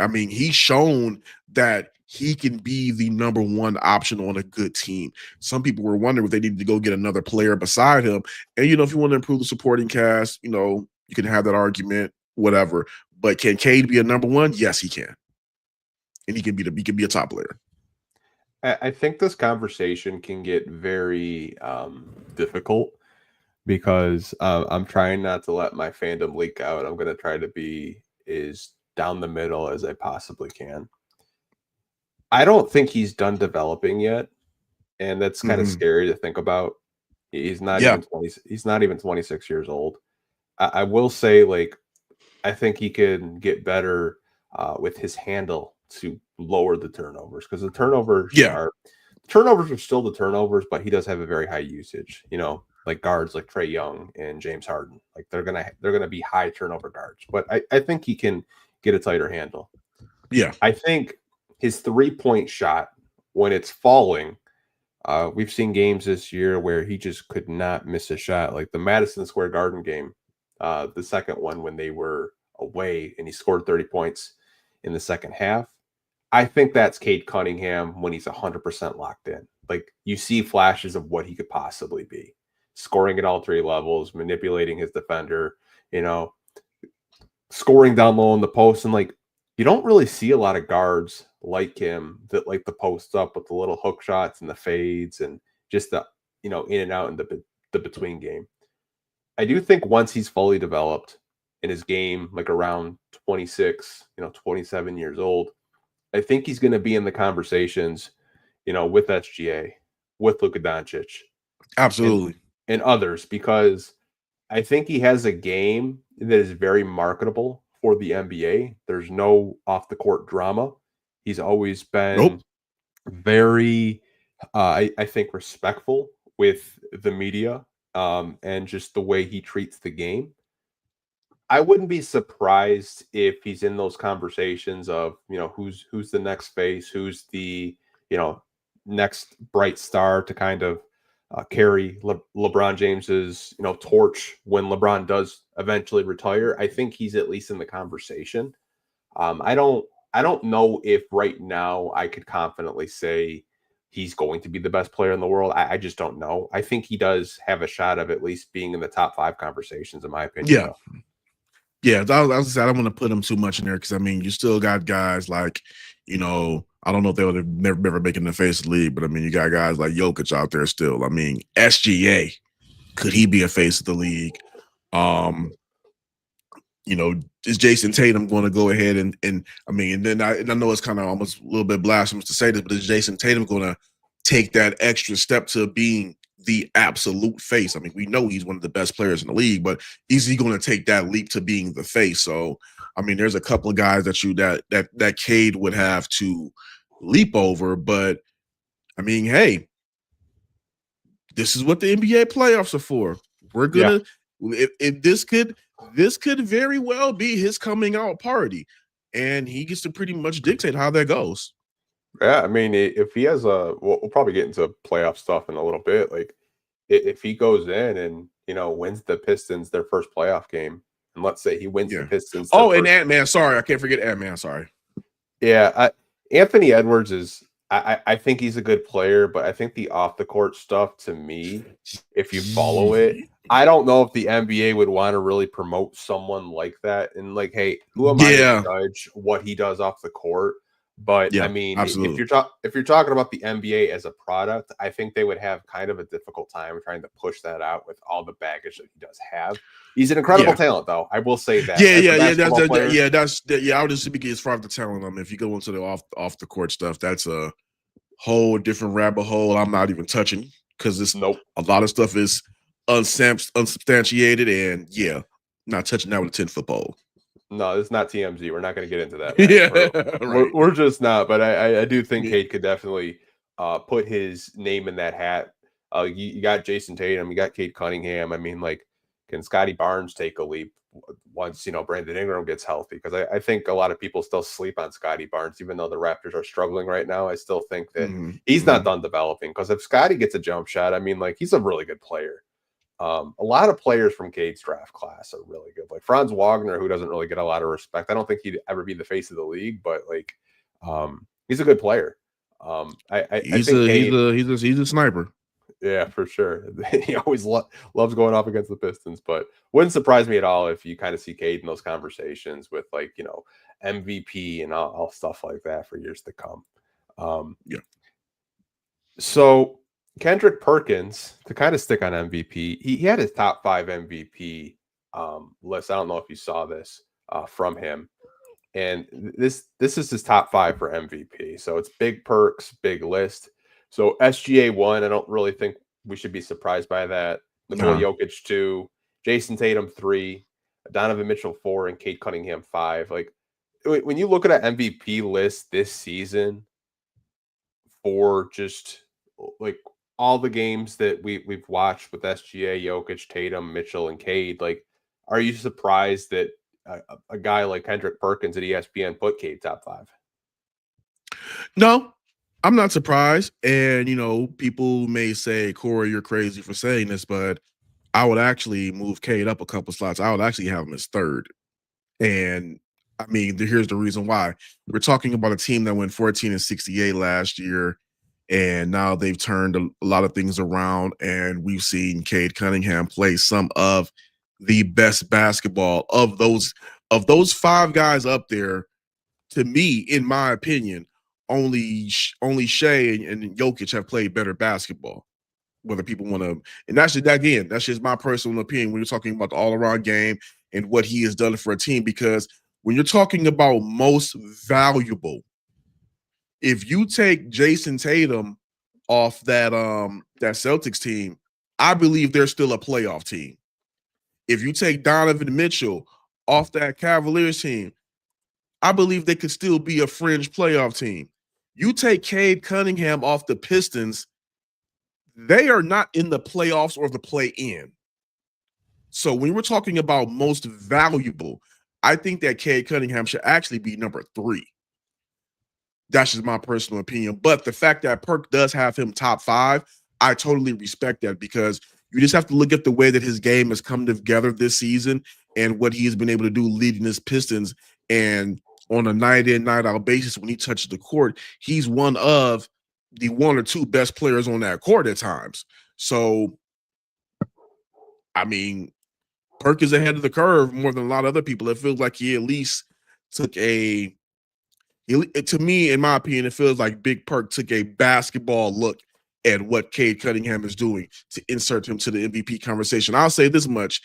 I mean, he's shown that he can be the number one option on a good team. Some people were wondering if they needed to go get another player beside him. And, if you want to improve the supporting cast, you can have that argument, whatever. But can Cade be a number one? Yes, he can. And he can be a top player. I think this conversation can get very difficult, because I'm trying not to let my fandom leak out. I'm going to try to be as down the middle as I possibly can. I don't think he's done developing yet, and that's kind of scary to think about. He's not even 20. He's not even 26 years old. I will say, I think he can get better with his handle to lower the turnovers, because the turnovers are still the turnovers, but he does have a very high usage. Like guards like Trae Young and James Harden, they're gonna be high turnover guards. But I think he can get a tighter handle. Yeah, I think his 3-point shot, when it's falling, we've seen games this year where he just could not miss a shot, like the Madison Square Garden game, the second one when they were away, and he scored 30 points in the second half. I think that's Cade Cunningham when he's 100% locked in. You see flashes of what he could possibly be, scoring at all three levels, manipulating his defender, scoring down low in the post. And you don't really see a lot of guards like him that like the post up with the little hook shots and the fades and just the, in and out in the between game. I do think once he's fully developed in his game, around 26, 27 years old, I think he's going to be in the conversations, with SGA, with Luka Doncic. absolutely. And others, because I think he has a game that is very marketable for the NBA. There's no off the court drama. He's always been very, I think, respectful with the media, and just the way he treats the game. I wouldn't be surprised if he's in those conversations of, who's the next face, who's the, next bright star to kind of carry LeBron James's, torch when LeBron does eventually retire. I think he's at least in the conversation. I don't know if right now I could confidently say he's going to be the best player in the world. I just don't know. I think he does have a shot of at least being in the top 5 conversations, in my opinion. Yeah. Though. Yeah, I don't want to put him too much in there, because you still got guys like, I don't know if they would have never making the face of the league, but you got guys like Jokic out there still. SGA, could he be a face of the league? Is Jason Tatum going to go ahead and then I know it's kind of almost a little bit blasphemous to say this, but is Jason Tatum going to take that extra step to being the absolute face? We know he's one of the best players in the league, but is he going to take that leap to being the face? So, there's a couple of guys that Cade would have to leap over, but hey, this is what the NBA playoffs are for. We're gonna If this could very well be his coming out party, and he gets to pretty much dictate how that goes. Yeah, I mean, if he has we'll probably get into playoff stuff in a little bit. Like, if he goes in and wins the Pistons their first playoff game, and let's say he wins the Pistons. Oh, and Ant-Man, sorry, I can't forget Ant-Man. Sorry. Yeah, Anthony Edwards is. I think he's a good player, but I think the off the court stuff, to me, if you follow it, I don't know if the NBA would want to really promote someone like that. And like, hey, who am I to judge what he does off the court? But I mean, absolutely. if you're talking about the NBA as a product, I think they would have kind of a difficult time trying to push that out with all the baggage that he does have. He's an incredible talent, though. I will say that. I would just speak as far as the talent. I mean, if you go into the off the court stuff, that's a whole different rabbit hole. I'm not even touching because it's a lot of stuff is unsubstantiated, and not touching that with a 10-foot pole. No, it's not TMZ. We're not going to get into that. We're just not. But I do think Cade could definitely put his name in that hat. You got Jason Tatum, you got Cade Cunningham. I mean, like, can Scotty Barnes take a leap once Brandon Ingram gets healthy? Because I think a lot of people still sleep on Scotty Barnes, even though the Raptors are struggling right now. I still think that he's not done developing. Because if Scotty gets a jump shot, I mean, like, he's a really good player. A lot of players from Cade's draft class are really good. Like Franz Wagner, who doesn't really get a lot of respect. I don't think he'd ever be the face of the league, but like, he's a good player. He's a sniper. Yeah, for sure. He always loves going off against the Pistons, but wouldn't surprise me at all if you kind of see Cade in those conversations with like, MVP and all stuff like that for years to come. So Kendrick Perkins, to kind of stick on MVP, he had his top 5 MVP list. I don't know if you saw this from him. And this is his top 5 for MVP. So it's big perks, big list. So SGA 1, I don't really think we should be surprised by that. Nikola Jokic 2, Jason Tatum 3, Donovan Mitchell 4, and Cade Cunningham 5. Like, when you look at an MVP list this season for just like all the games that we've watched with SGA, Jokic, Tatum, Mitchell, and Cade, like, are you surprised that a guy like Kendrick Perkins at ESPN put Cade top 5? No, I'm not surprised. And, people may say, Kory, you're crazy for saying this, but I would actually move Cade up a couple slots. I would actually have him as 3rd. And, I mean, here's the reason why. We're talking about a team that went 14-68 last year, and now they've turned a lot of things around, and we've seen Cade Cunningham play some of the best basketball of those 5 guys up there. To me, in my opinion, only Shea and Jokic have played better basketball. Whether people want to, and that's just my personal opinion when you're talking about the all-around game and what he has done for a team. Because when you're talking about most valuable, if you take Jason Tatum off that Celtics team, I believe they're still a playoff team. If you take Donovan Mitchell off that Cavaliers team, I believe they could still be a fringe playoff team. You take Cade Cunningham off the Pistons, they are not in the playoffs or the play-in. So when we're talking about most valuable, I think that Cade Cunningham should actually be number 3. That's just my personal opinion. But the fact that Perk does have him top 5, I totally respect that, because you just have to look at the way that his game has come together this season and what he has been able to do leading his Pistons. And on a night-in, night-out basis, when he touches the court, he's one of the 1 or 2 best players on that court at times. So, I mean, Perk is ahead of the curve more than a lot of other people. It feels like he at least took to me, in my opinion, it feels like Big Perk took a basketball look at what Cade Cunningham is doing to insert him to the MVP conversation. I'll say this much.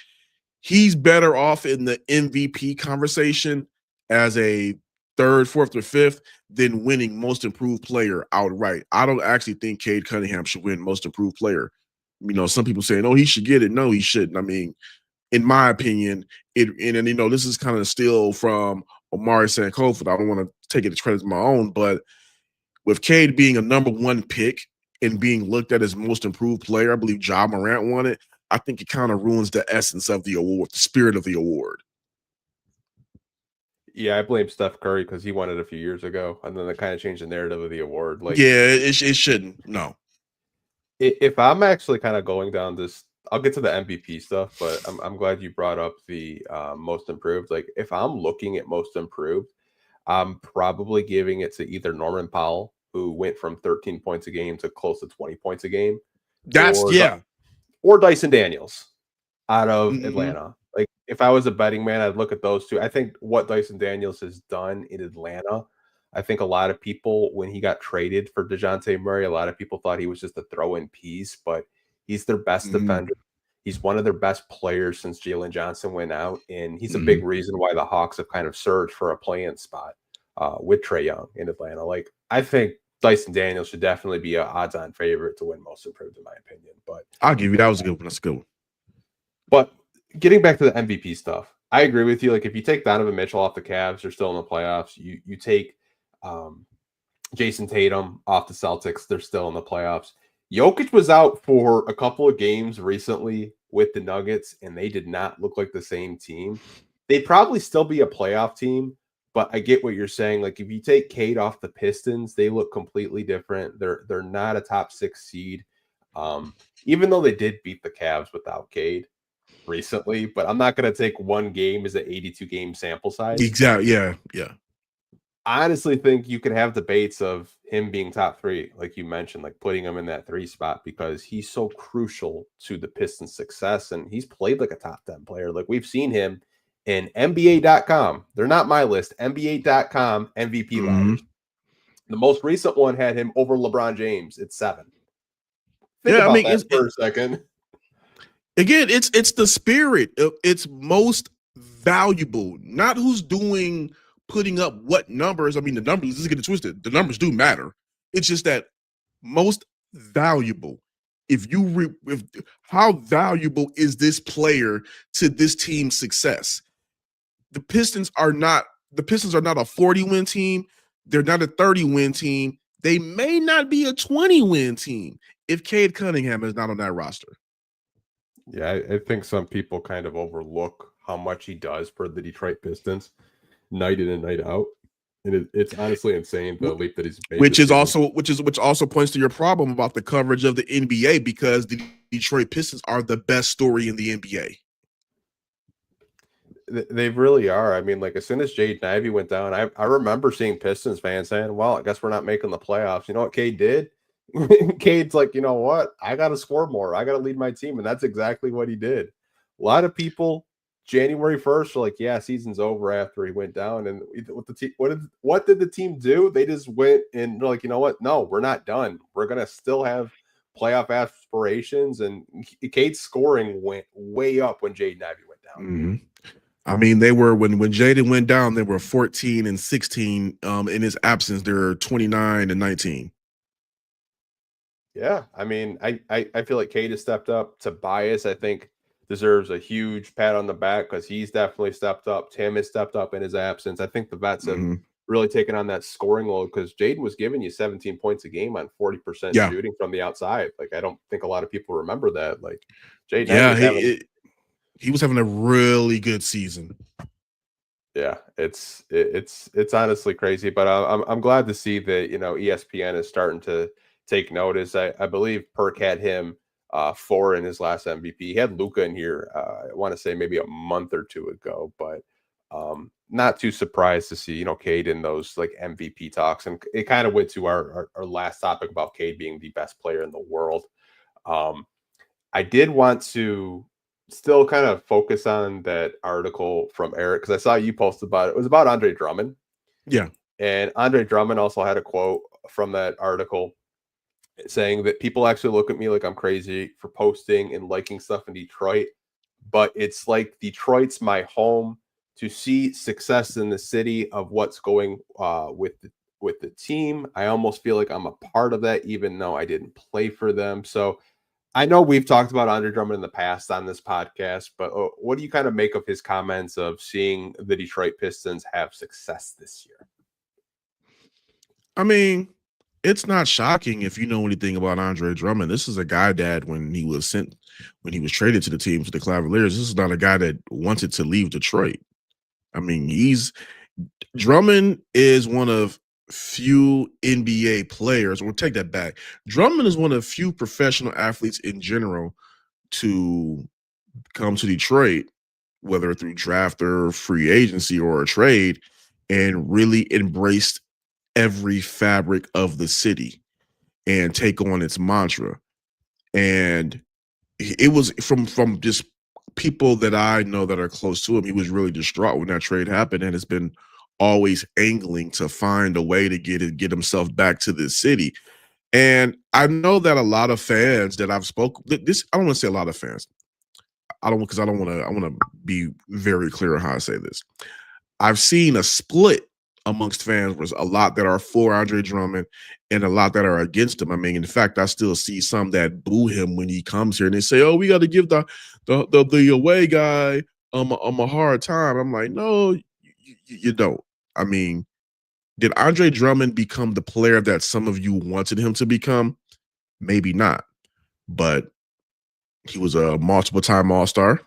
He's better off in the MVP conversation as a 3rd, 4th, or 5th than winning most improved player outright. I don't actually think Cade Cunningham should win most improved player. Some people say, no, he should get it. No, he shouldn't. I mean, in my opinion, this is kind of still from Omari Sankofa. I don't want to take it as credit as my own, but with Cade being a number 1 pick and being looked at as most improved player, I believe Ja Morant won it. I think it kind of ruins the essence of the award, the spirit of the award. Yeah, I blame Steph Curry because he won it a few years ago, and then they kind of changed the narrative of the award. Like, yeah, it shouldn't. No. If I'm actually kind of going down this, I'll get to the MVP stuff, but I'm glad you brought up the most improved. Like, if I'm looking at most improved, I'm probably giving it to either Norman Powell, who went from 13 points a game to close to 20 points a game, or Dyson Daniels out of Atlanta. Like, if I was a betting man, I'd look at those two. I think what Dyson Daniels has done in Atlanta, I think a lot of people, when he got traded for DeJounte Murray, a lot of people thought he was just a throw-in piece, but he's their best defender. He's one of their best players since Jalen Johnson went out, and he's a big reason why the Hawks have kind of surged for a play-in spot with Trae Young in Atlanta. Like, I think Dyson Daniels should definitely be an odds-on favorite to win most improved, in my opinion. But I'll give you that was a good one. That's a good one. But getting back to the MVP stuff, I agree with you. Like, if you take Donovan Mitchell off the Cavs, they're still in the playoffs. You take Jason Tatum off the Celtics, they're still in the playoffs. Jokic was out for a couple of games recently with the Nuggets, and they did not look like the same team. They'd probably still be a playoff team, but I get what you're saying. Like, if you take Cade off the Pistons, they look completely different. They're not a top 6 seed, even though they did beat the Cavs without Cade recently. But I'm not going to take one game as an 82 game sample size. Exactly. Yeah. I honestly think you can have debates of him being top 3, like you mentioned, like putting him in that 3 spot, because he's so crucial to the Pistons' success, and he's played like a top 10 player. Like, we've seen him in NBA.com. They're not my list. NBA.com MVP ladders. The most recent one had him over LeBron James at 7. Think about that for a second. Again, it's the spirit. It's most valuable, not who's putting up what numbers. I mean, the numbers, let's get it twisted. The numbers do matter. It's just that most valuable. How valuable is this player to this team's success? The Pistons are not a 40-win team. They're not a 30-win team. They may not be a 20-win team if Cade Cunningham is not on that roster. Yeah, I think some people kind of overlook how much he does for the Detroit Pistons night in and night out. And it's honestly insane, the leap that he's made. Which also points to your problem about the coverage of the NBA, because the Detroit Pistons are the best story in the NBA. They really are. I mean, like, as soon as Jaden Ivey went down, I remember seeing Pistons fans saying, well, I guess we're not making the playoffs. You know what Cade did? Cade's like, you know what? I got to score more. I got to lead my team. And that's exactly what he did. A lot of people January 1st are like, yeah, season's over after he went down. And what did the team do? They just went and they're like, you know what? No, we're not done. We're going to still have playoff aspirations. And Cade's scoring went way up when Jaden Ivey went down. I mean, they were when Jaden went down, they were 14 and 16. In his absence, they're 29 and 19. Yeah, I mean, I feel like Cade has stepped up. Tobias, I think, deserves a huge pat on the back because he's definitely stepped up. Tim has stepped up in his absence. I think the vets have really taken on that scoring load, because Jaden was giving you 17 points a game on 40% shooting from the outside. Like, I don't think a lot of people remember that. Like, Jaden, he was having a really good season. Yeah, it's honestly crazy, but I'm glad to see that, you know, ESPN is starting to take notice. I believe Perk had him 4 in his last MVP. He had Luka in here, I want to say maybe a month or 2 ago, but not too surprised to see, you know, Cade in those like MVP talks. And it kind of went to our last topic about Cade being the best player in the world. I did want to still kind of focus on that article from Eric, because I saw you post about it. It was about Andre Drummond. Yeah. And Andre Drummond also had a quote from that article saying that people actually look at me like I'm crazy for posting and liking stuff in Detroit, but it's like Detroit's my home. To see success in the city of what's going with the team, I almost feel like I'm a part of that, even though I didn't play for them. So I know we've talked about Andre Drummond in the past on this podcast, but what do you kind of make of his comments of seeing the Detroit Pistons have success this year? I mean, it's not shocking if you know anything about Andre Drummond. This is a guy that when he was traded to the team to the Cavaliers, this is not a guy that wanted to leave Detroit. I mean, Drummond is one of few NBA players, or take that back. Drummond is one of few professional athletes in general to come to Detroit, whether through draft or free agency or a trade, and really embraced every fabric of the city and take on its mantra. And it was from just people that I know that are close to him. He was really distraught when that trade happened, and has been always angling to find a way to get himself back to this city. And I know that a lot of fans that I've spoken this, I don't want to say a lot of fans. I want to be very clear on how I say this. I've seen a split amongst fans. There's a lot that are for Andre Drummond and a lot that are against him. I mean, in fact, I still see some that boo him when he comes here and they say, "Oh, we got to give the away guy a hard time." I'm like, no, you don't. I mean, did Andre Drummond become the player that some of you wanted him to become? Maybe not, but he was a multiple-time All-Star.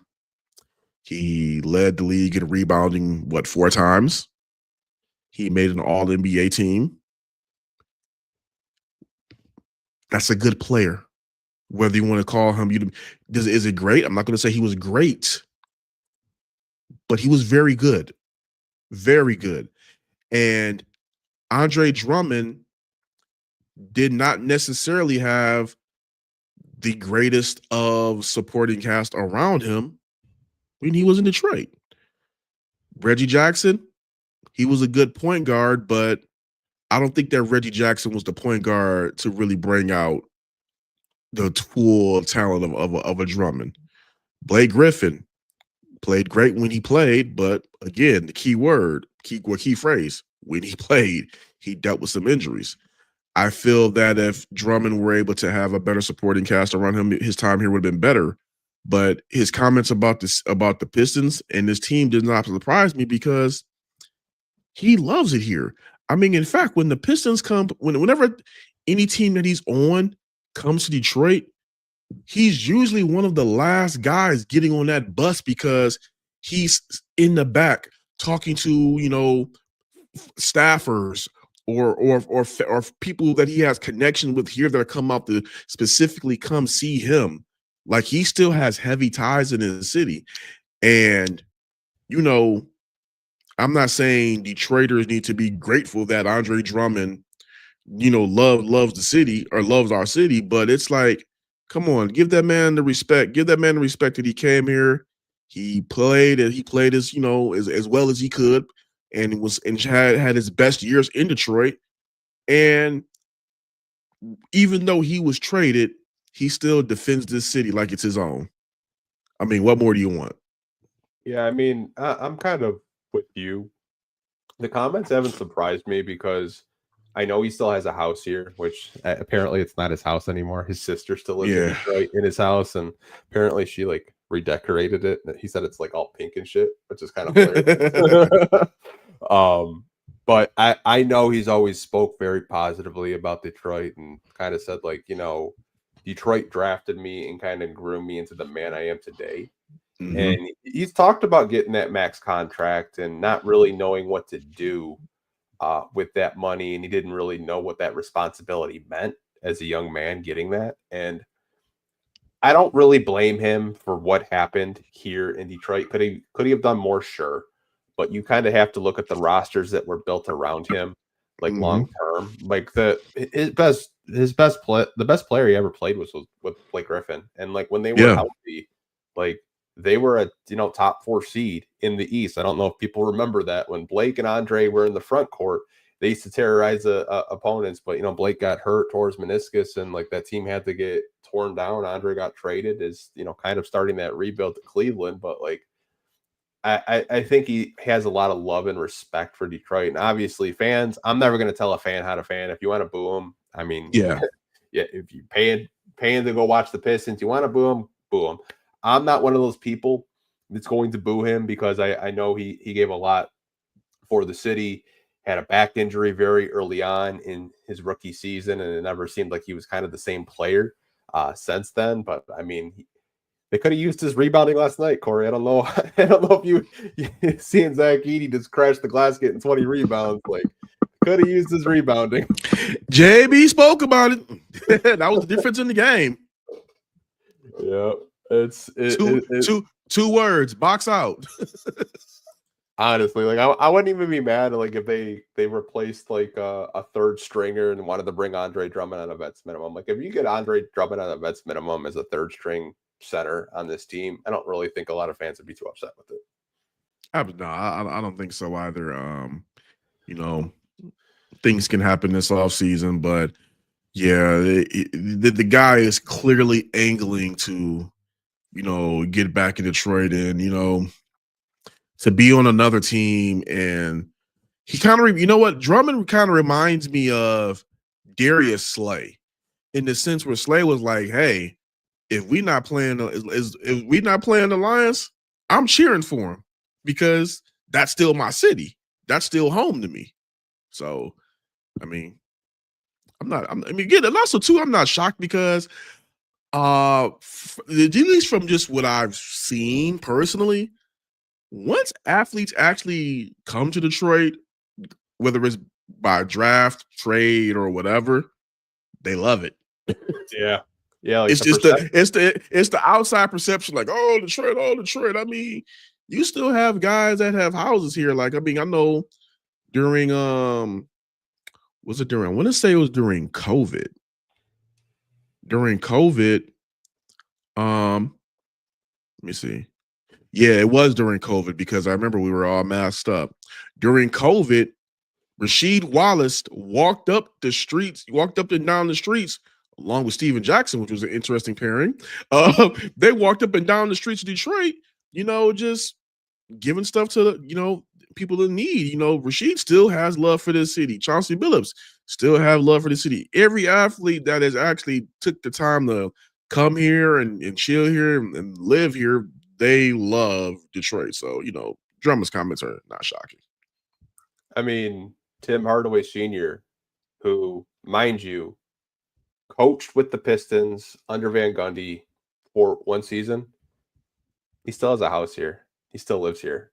He led the league in rebounding, 4 times? He made an All-NBA team. That's a good player. Whether you want to call him, is it great? I'm not going to say he was great, but he was very good. Very good. And Andre Drummond did not necessarily have the greatest of supporting cast around him when he was in Detroit. Reggie Jackson, he was a good point guard, but I don't think that Reggie Jackson was the point guard to really bring out the full talent of a Drummond. Blake Griffin played great when he played, but again, the key phrase, when he played, he dealt with some injuries. I feel that if Drummond were able to have a better supporting cast around him, his time here would have been better. But his comments about the Pistons and this team did not surprise me because he loves it here. I mean, in fact, when the Pistons whenever any team that he's on comes to Detroit, he's usually one of the last guys getting on that bus because he's in the back talking to, staffers or people that he has connection with here that come out to specifically come see him. Like, he still has heavy ties in his city. And, I'm not saying Detroiters need to be grateful that Andre Drummond, loves the city or loves our city, but it's like, come on, give that man the respect. Give that man the respect that he came here. He played as as well as he could, and had his best years in Detroit. And even though he was traded, he still defends this city like it's his own. I mean, what more do you want? Yeah, I mean, I'm kind of with you. The comments haven't surprised me because I know he still has a house here, which apparently it's not his house anymore. His sister still lives in Detroit in his house, and apparently she redecorated it. He said it's all pink and shit, which is kind of hilarious. But I know he's always spoke very positively about Detroit and kind of said Detroit drafted me and kind of grew me into the man I am today. Mm-hmm. And he's talked about getting that max contract and not really knowing what to do with that money. And he didn't really know what that responsibility meant as a young man getting that. And I don't really blame him for what happened here in Detroit. Could he have done more? Sure. But you kind of have to look at the rosters that were built around him, long term. The best player he ever played was with Blake Griffin. And when they were healthy, they were a top 4 seed in the East. I don't know if people remember that when Blake and Andre were in the front court, they used to terrorize opponents. But Blake got hurt, tore his meniscus, and that team had to get torn down. Andre got traded as kind of starting that rebuild to Cleveland. But I think he has a lot of love and respect for Detroit. And obviously, fans, I'm never going to tell a fan how to fan. If you want to boo him, I mean, yeah. If you paying to go watch the Pistons, you want to boo him, boo him. I'm not one of those people that's going to boo him because I know he gave a lot for the city. had a back injury very early on in his rookie season, and it never seemed like he was kind of the same player since then. But I mean, they could have used his rebounding last night, Kory. I don't know. I don't know if you seeing Zach Edey just crash the glass getting 20 rebounds. Like, could have used his rebounding. JB spoke about it. That was the difference in the game. Yeah, two words: box out. Honestly, like I wouldn't even be mad like if they replaced like a third stringer and wanted to bring Andre Drummond on a vets minimum. Like if you get Andre Drummond on a vets minimum as a third string center on this team, I don't really think a lot of fans would be too upset with it. I don't think so either. You know, things can happen this offseason, but yeah, the guy is clearly angling to, get back in Detroit and, to be on another team. And he kind of, Drummond kind of reminds me of Darius Slay in the sense where Slay was like, hey, if we not playing the Lions, I'm cheering for him because that's still my city. That's still home to me. So, I mean, again, and also too, I'm not shocked because at least from just what I've seen personally, once athletes actually come to Detroit, whether it's by draft, trade, or whatever, they love it. Yeah. Yeah, like it's the outside perception, like, oh Detroit. I mean, you still have guys that have houses here. Like, I mean, I know during was it during? I want to say it was during COVID. During COVID, let me see. Yeah, it was during COVID because I remember we were all masked up. During COVID, Rasheed Wallace walked up and down the streets along with Steven Jackson, which was an interesting pairing. They walked up and down the streets of Detroit, just giving stuff to people in need. Rasheed still has love for this city. Chauncey Billups still have love for the city. Every athlete that has actually took the time to come here and chill here and live here, they love Detroit. So, Drummond's comments are not shocking. I mean, Tim Hardaway Sr., who, mind you, coached with the Pistons under Van Gundy for one season, he still has a house here. He still lives here.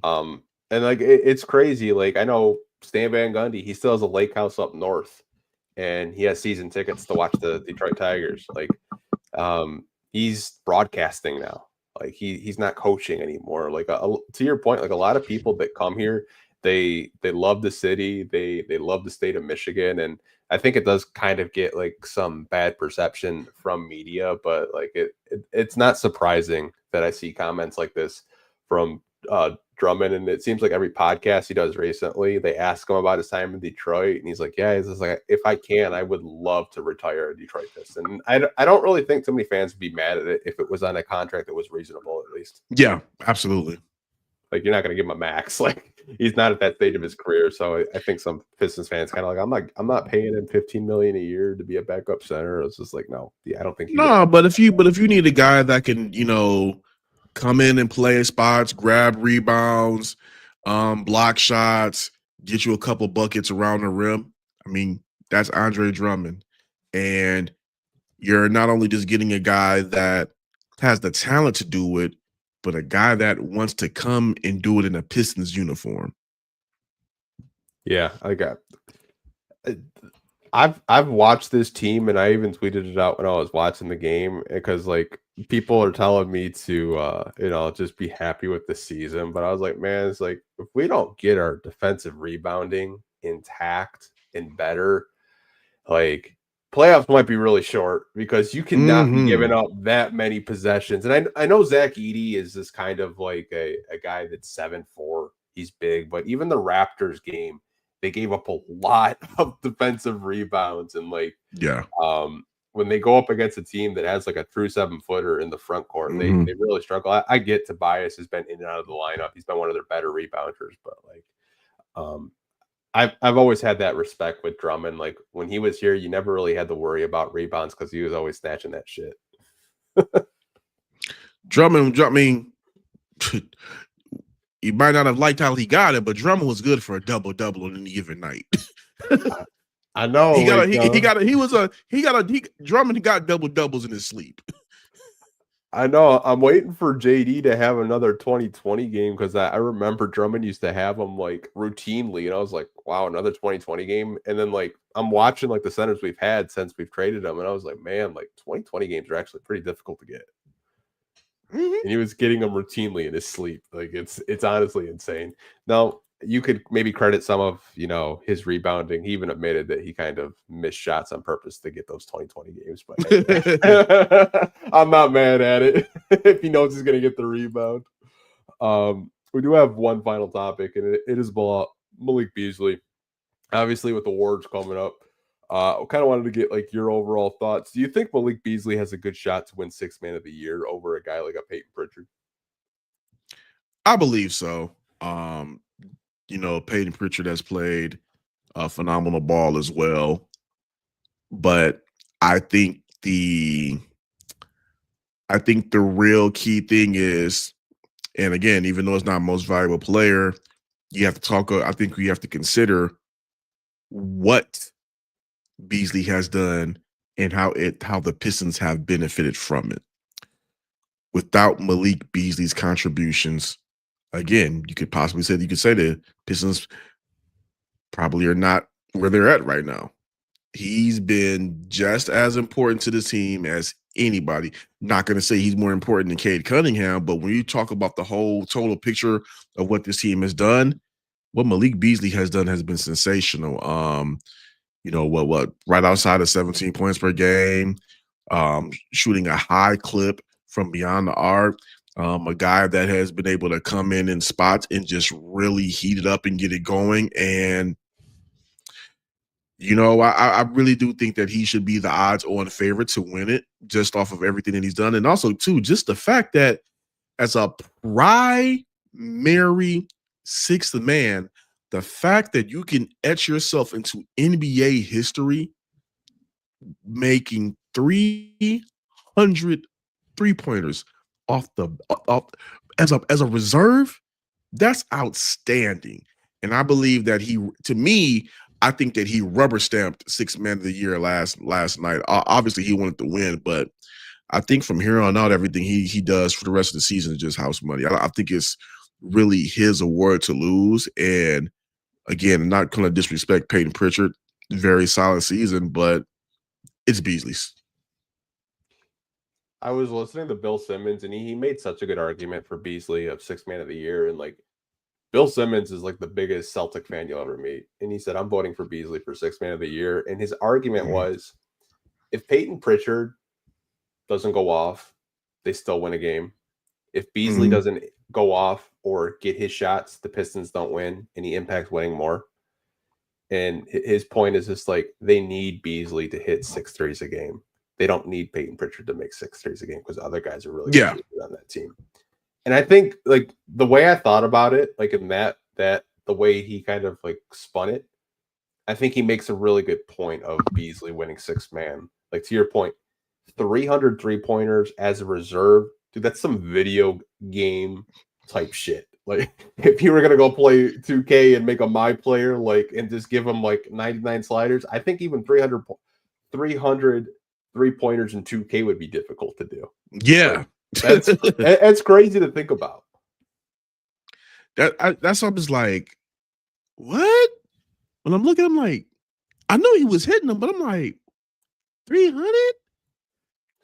And like it's crazy. Like I know Stan Van Gundy, he still has a lake house up north, and he has season tickets to watch the Detroit Tigers. Like, he's broadcasting now. Like he's not coaching anymore. Like to your point, like a lot of people that come here, they love the city, they love the state of Michigan, and I think it does kind of get like some bad perception from media, but like it's not surprising that I see comments like this from Drummond, and it seems like every podcast he does recently, they ask him about his time in Detroit, and he's like, yeah, he's just like, if I can, I would love to retire a Detroit Piston. And I don't really think too many fans would be mad at it if it was on a contract that was reasonable, at least. Yeah, absolutely. Like, you're not going to give him a max. Like, he's not at that stage of his career. So I think some Pistons fans kind of like, I'm not paying him $15 million a year to be a backup center. It's just like, no, yeah, I don't think. But if you need a guy that can, come in and play spots, grab rebounds, block shots, get you a couple buckets around the rim, I mean, that's Andre Drummond. And you're not only just getting a guy that has the talent to do it, but a guy that wants to come and do it in a Pistons uniform. Yeah, I've watched this team, and I even tweeted it out when I was watching the game because like people are telling me to just be happy with the season, but I was like, man, it's like if we don't get our defensive rebounding intact and better, like playoffs might be really short because you cannot be giving up that many possessions. And I know Zach Edey is this kind of like a guy that's 7'4", he's big, but even the Raptors game, they gave up a lot of defensive rebounds. And like, when they go up against a team that has like a true 7-footer in the front court, they really struggle. I get Tobias has been in and out of the lineup. He's been one of their better rebounders, but like, I've always had that respect with Drummond. Like when he was here, you never really had to worry about rebounds because he was always snatching that shit. Drummond, I mean, You might not have liked how he got it, but Drummond was good for a double-double on any given night. I know. Drummond got double-doubles in his sleep. I know. I'm waiting for JD to have another 2020 game because I remember Drummond used to have them like routinely, and I was like, wow, another 2020 game. And then like I'm watching like the centers we've had since we've traded them, and I was like, man, like 2020 games are actually pretty difficult to get. Mm-hmm. And he was getting them routinely in his sleep. Like it's honestly insane. Now you could maybe credit some of his rebounding. He even admitted that he kind of missed shots on purpose to get those 2020 games. But hey, I'm not mad at it if he knows he's going to get the rebound. We do have one final topic, and it is about Malik Beasley. Obviously, with the awards coming up, I kind of wanted to get like your overall thoughts. Do you think Malik Beasley has a good shot to win Sixth Man of the Year over a guy like a Peyton Pritchard? I believe so. Peyton Pritchard has played a phenomenal ball as well, but I think the real key thing is, and again, even though it's not most valuable player, you have to talk. I think we have to consider what Beasley has done and how the Pistons have benefited from it. Without Malik Beasley's contributions, again, you could say the Pistons probably are not where they're at right now. He's been just as important to the team as anybody. Not going to say he's more important than Cade Cunningham, but when you talk about the whole total picture of what this team has done, what Malik Beasley has done has been sensational. Right outside of 17 points per game, shooting a high clip from beyond the arc. A guy that has been able to come in spots and just really heat it up and get it going. And, I really do think that he should be the odds-on favorite to win it just off of everything that he's done. And also, too, just the fact that as a primary sixth man, the fact that you can etch yourself into NBA history making 300 three-pointers off as a reserve, that's outstanding. And I believe that I think that he rubber stamped Sixth Man of the Year last night. Obviously, he wanted to win, but I think from here on out, everything he does for the rest of the season is just house money. I think it's really his award to lose. And again, I'm not going to disrespect Peyton Pritchard. Very solid season, but it's Beasley's. I was listening to Bill Simmons, and he made such a good argument for Beasley of Sixth Man of the Year. And like Bill Simmons is like the biggest Celtic fan you'll ever meet. And he said, I'm voting for Beasley for Sixth Man of the Year. And his argument was, if Peyton Pritchard doesn't go off, they still win a game. If Beasley doesn't go off or get his shots, the Pistons don't win, and he impacts winning more. And his point is just like they need Beasley to hit 6 threes a game. They don't need Peyton Pritchard to make 6 threes a game because other guys are really good on that team. And I think like the way I thought about it, like in that the way he kind of like spun it, I think he makes a really good point of Beasley winning sixth man. Like to your point, 300 3-pointers as a reserve, dude, that's some video game type shit. Like if you were gonna go play 2K and make a my player like and just give him like 99 sliders, I think even 300 3-pointers in 2K would be difficult to do. Yeah, like, that's crazy to think about. That's what I was like, what? When I'm looking, I'm like, I know he was hitting them, but I'm like, 300.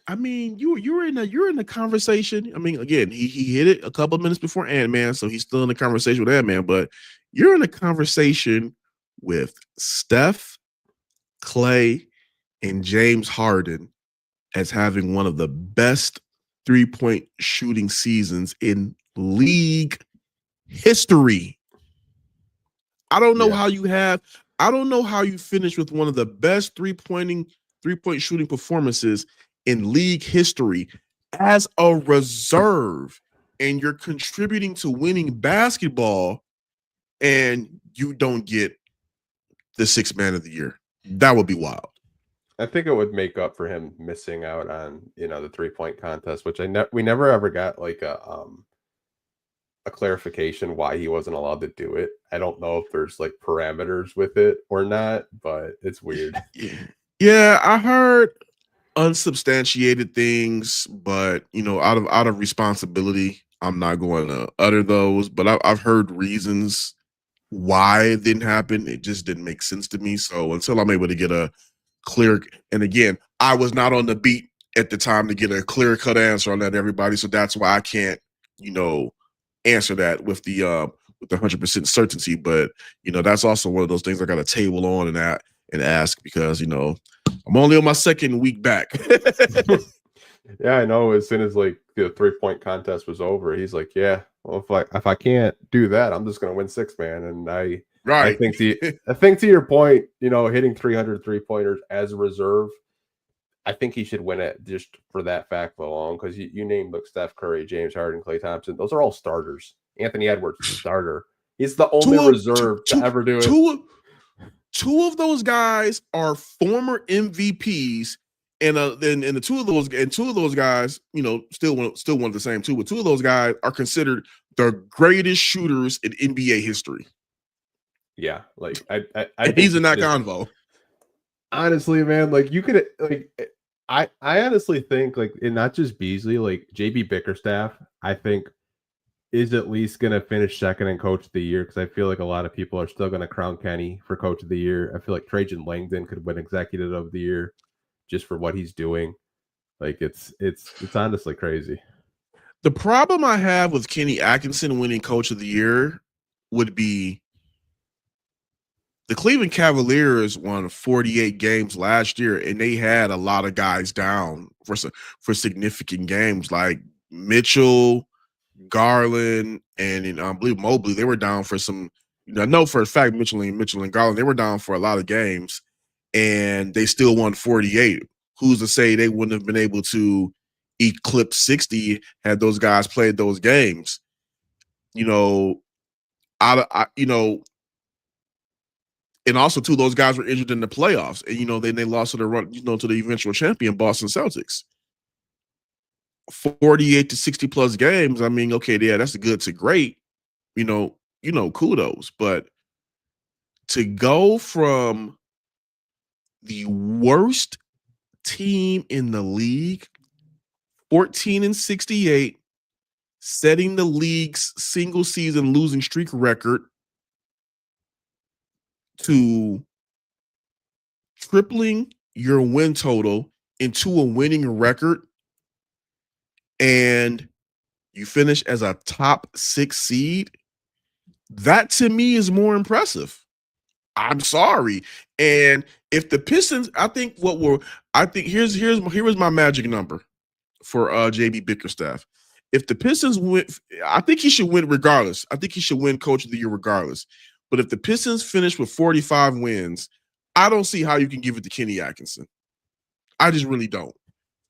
I mean, you're in the conversation. I mean, again, he hit it a couple of minutes before Ant-Man, so he's still in the conversation with Ant-Man, but you're in a conversation with Steph, Clay, and James Harden as having one of the best 3-point shooting seasons in league history. I don't know how you finish with one of the best 3-point shooting performances in league history as a reserve, and you're contributing to winning basketball, and you don't get the sixth man of the year. That would be wild. I think it would make up for him missing out on, the 3-point contest, which we never ever got like a a clarification why he wasn't allowed to do it. I don't know if there's like parameters with it or not, but it's weird. Yeah, I heard unsubstantiated things, but out of responsibility, I'm not going to utter those. But I've heard reasons why it didn't happen. It just didn't make sense to me. So until I'm able to get a clear, and again, I was not on the beat at the time to get a clear cut answer on that, everybody. So that's why I can't, answer that with the 100% certainty. But that's also one of those things I got to table on and ask, because I'm only on my second week back. Yeah, I know. As soon as like the 3-point contest was over, he's like, "Yeah, well, if I can't do that, I'm just gonna win 6-man." And I think to your point, hitting 300 3-pointers as a reserve, I think he should win it just for that fact alone. Because you named Steph Curry, James Harden, Klay Thompson; those are all starters. Anthony Edwards, starter. He's the only reserve to ever do it. Two of those guys are former MVPs, and then two of those guys, still one of the same two, but two of those guys are considered the greatest shooters in NBA history. Yeah, like I he's in that convo. Honestly, man, like you could I honestly think like, and not just Beasley, like JB Bickerstaff, I think is at least going to finish second in Coach of the Year, because I feel like a lot of people are still going to crown Kenny for Coach of the Year. I feel like Trajan Langdon could win Executive of the Year just for what he's doing. Like it's honestly crazy. The problem I have with Kenny Atkinson winning Coach of the Year would be the Cleveland Cavaliers won 48 games last year, and they had a lot of guys down for significant games, like Mitchell, Garland, and I believe Mobley. They were down for some. I know for a fact Mitchell and Garland, they were down for a lot of games, and they still won 48. Who's to say they wouldn't have been able to eclipse 60 had those guys played those games? And also too, those guys were injured in the playoffs, and then they lost to the eventual champion Boston Celtics. 48 to 60 plus games. I mean, okay, yeah, that's good to great. Kudos. But to go from the worst team in the league, 14-68, setting the league's single season losing streak record, to tripling your win total into a winning record, and you finish as a top 6 seed, that to me is more impressive. I'm sorry. And if the Pistons, here was my magic number for JB Bickerstaff. If the Pistons win, I think he should win regardless. I think he should win Coach of the Year regardless. But if the Pistons finish with 45 wins, I don't see how you can give it to Kenny Atkinson. I just really don't.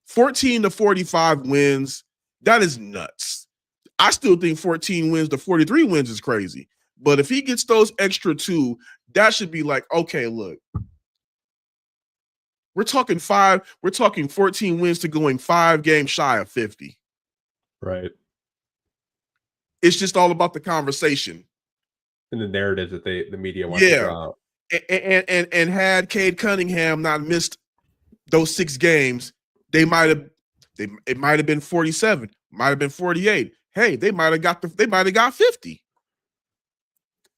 14 to 45 wins, that is nuts. I still think 14 wins to 43 wins is crazy. But if he gets those extra 2, that should be like, okay, look, we're talking 14 wins to going 5 games shy of 50. Right. It's just all about the conversation. And the narrative that the media wants to draw out. And had Cade Cunningham not missed those 6 games, it might have been 47, might have been 48. Hey, they might have got 50.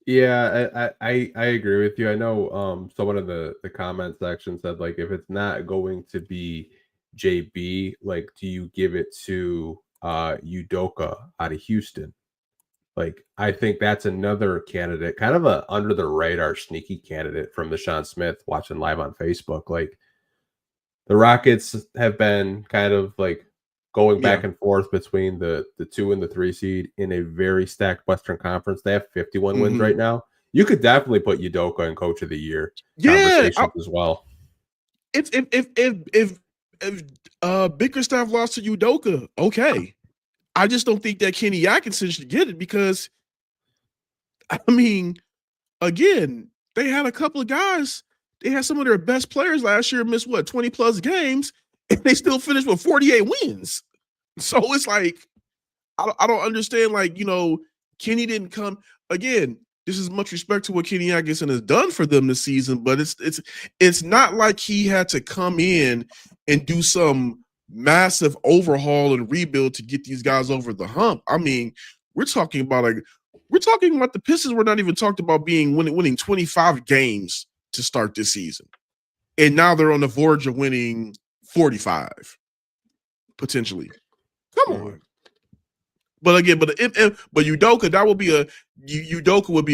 Yeah, I agree with you. I know someone in the comment section said, like, if it's not going to be JB, like, do you give it to Udoka out of Houston? Like, I think that's another candidate, kind of a under the radar sneaky candidate from the Sean Smith watching live on Facebook. Like, the Rockets have been kind of like going back and forth between the 2 and the 3 seed in a very stacked Western Conference. They have 51 wins right now. You could definitely put Udoka in Coach of the Year conversations as well. If Bickerstaff lost to Udoka, okay. I just don't think that Kenny Atkinson should get it, because, I mean, again, they had a couple of guys. They had some of their best players last year miss 20 plus games, and they still finished with 48 wins. So it's like, I don't understand. Like, Kenny didn't come again. This is much respect to what Kenny Atkinson has done for them this season, but it's not like he had to come in and do some massive overhaul and rebuild to get these guys over the hump. I mean, we're talking about the Pistons were not even talked about winning 25 games to start this season. And now they're on the verge of winning 45 potentially. Come on. But again, but Udoka, that would be Udoka would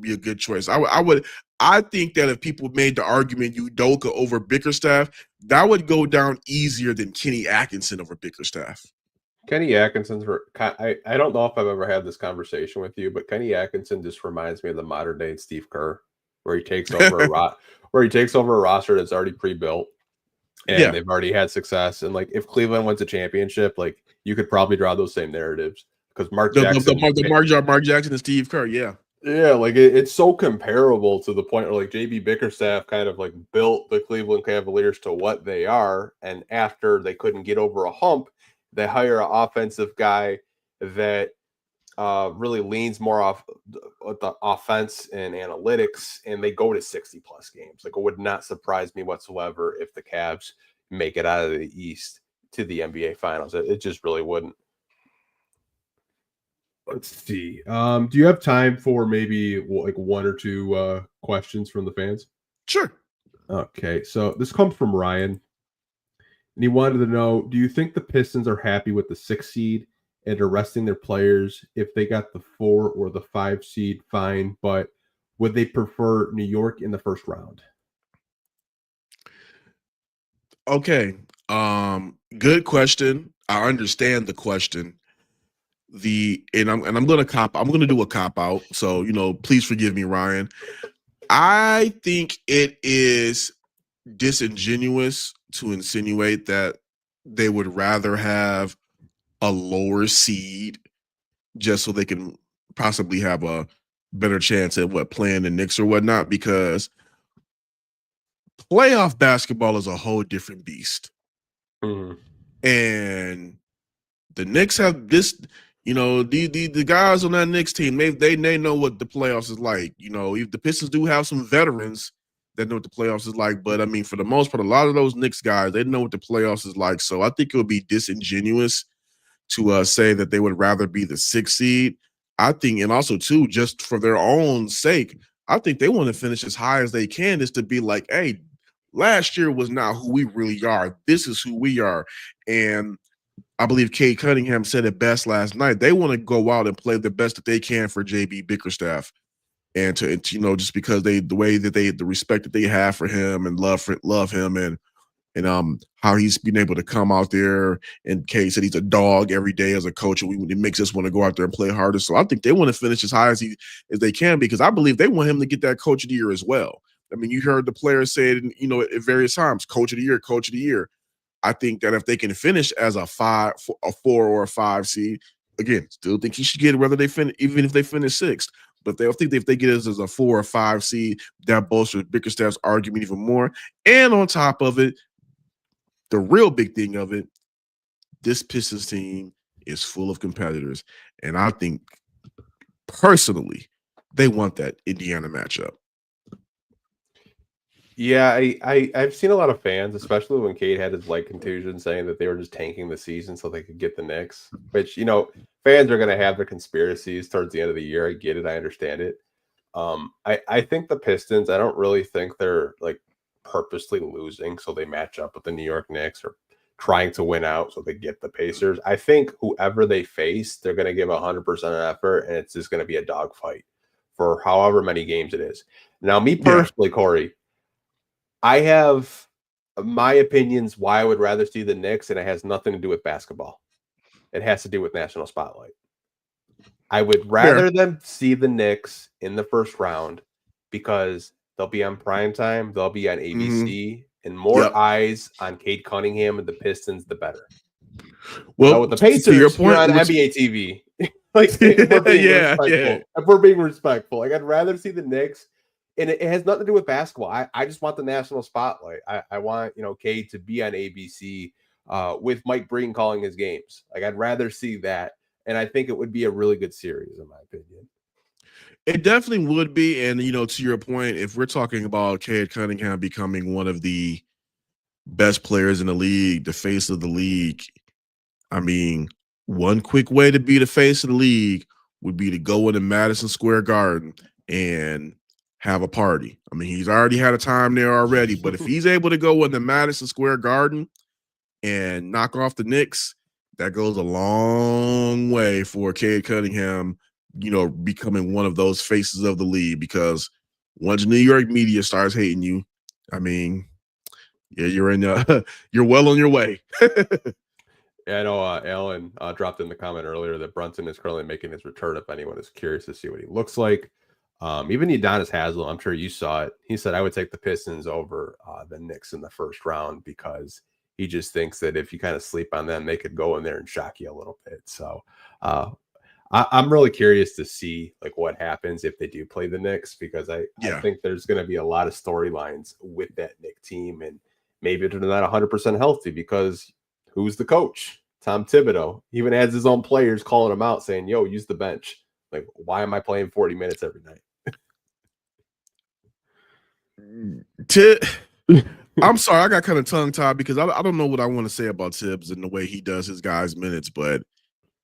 be a good choice. I think that if people made the argument Udoka over Bickerstaff, that would go down easier than Kenny Atkinson over Bickerstaff. Kenny Atkinson's. I don't know if I've ever had this conversation with you, but Kenny Atkinson just reminds me of the modern day Steve Kerr, where he takes over a roster that's already pre-built, and they've already had success. And like, if Cleveland wins a championship, like, you could probably draw those same narratives because Mark Jackson and Steve Kerr, yeah, like it's so comparable to the point where like JB Bickerstaff kind of like built the Cleveland Cavaliers to what they are, and after they couldn't get over a hump, they hire an offensive guy that really leans more off the offense and analytics, and they go to 60 plus games. Like, it would not surprise me whatsoever if the Cavs make it out of the East to the NBA Finals. It just really wouldn't. Let's see. Do you have time for maybe like one or two questions from the fans? Sure. Okay, so this comes from Ryan, and he wanted to know: do you think the Pistons are happy with the 6th seed and are resting their players? If they got the 4 or the 5 seed, fine, but would they prefer New York in the first round? Okay. Good question. I understand the question. I'm gonna do a cop out. So, please forgive me, Ryan. I think it is disingenuous to insinuate that they would rather have a lower seed just so they can possibly have a better chance at playing the Knicks or whatnot, because playoff basketball is a whole different beast. Mm-hmm. And the Knicks have this, the guys on that Knicks team, they know what the playoffs is like. If the Pistons do have some veterans that know what the playoffs is like, but I mean, for the most part, a lot of those Knicks guys, they know what the playoffs is like. So I think it would be disingenuous to say that they would rather be the 6th seed. I think, and also too, just for their own sake, I think they want to finish as high as they can, just to be like, hey, last year was not who we really are. This is who we are. And I believe Cade Cunningham said it best last night. They want to go out and play the best that they can for JB Bickerstaff, and to just because the respect that they have for him and love him, and how he's been able to come out there, and Cade said he's a dog every day as a coach, and it makes us want to go out there and play harder. So I think they want to finish as high as they can, because I believe they want him to get that Coach of the Year as well. I mean, you heard the players say it, at various times, Coach of the Year, Coach of the Year. I think that if they can finish as a 4 or a 5 seed, again, still think he should get it whether they finish, even if they finish 6th. But if they get it as a 4 or 5 seed, that bolsters Bickerstaff's argument even more. And on top of it, the real big thing of it, this Pistons team is full of competitors. And I think, personally, they want that Indiana matchup. Yeah, I've seen a lot of fans, especially when Cade had his leg contusion, saying that they were just tanking the season so they could get the Knicks. Which, fans are going to have their conspiracies towards the end of the year. I get it. I understand it. I think the Pistons, I don't really think they're like purposely losing so they match up with the New York Knicks, or trying to win out so they get the Pacers. I think whoever they face, they're going to give 100% effort, and it's just going to be a dogfight for however many games it is. Now, me personally, Kory, I have my opinions why I would rather see the Knicks, and it has nothing to do with basketball. It has to do with national spotlight. I would rather them see the Knicks in the first round because they'll be on primetime, they'll be on ABC, and more eyes on Cade Cunningham and the Pistons, the better. Well, with the Pacers, to your point, you're on NBA TV. If we're being respectful, like, I'd rather see the Knicks. And it has nothing to do with basketball. I just want the national spotlight. I want, Cade to be on ABC with Mike Breen calling his games. Like, I'd rather see that. And I think it would be a really good series, in my opinion. It definitely would be. And, to your point, if we're talking about Cade Cunningham becoming one of the best players in the league, the face of the league, I mean, one quick way to be the face of the league would be to go into Madison Square Garden and have a party. I mean, he's already had a time there already, but if he's able to go into Madison Square Garden and knock off the Knicks, that goes a long way for Cade Cunningham, becoming one of those faces of the league, because once New York media starts hating you, I mean, yeah, you're well on your way. Yeah, I know Alan dropped in the comment earlier that Brunson is currently making his return if anyone is curious to see what he looks like. Even Udonis Haslem, I'm sure you saw it. He said, I would take the Pistons over the Knicks in the first round because he just thinks that if you kind of sleep on them, they could go in there and shock you a little bit. So I'm really curious to see like what happens if they do play the Knicks, because I think there's going to be a lot of storylines with that Knick team, and maybe they're not 100% healthy because who's the coach? Tom Thibodeau. He even has his own players calling him out saying, yo, use the bench. Like, why am I playing 40 minutes every night? I'm sorry, I got kind of tongue-tied because I don't know what I want to say about Tibbs and the way he does his guys' minutes, but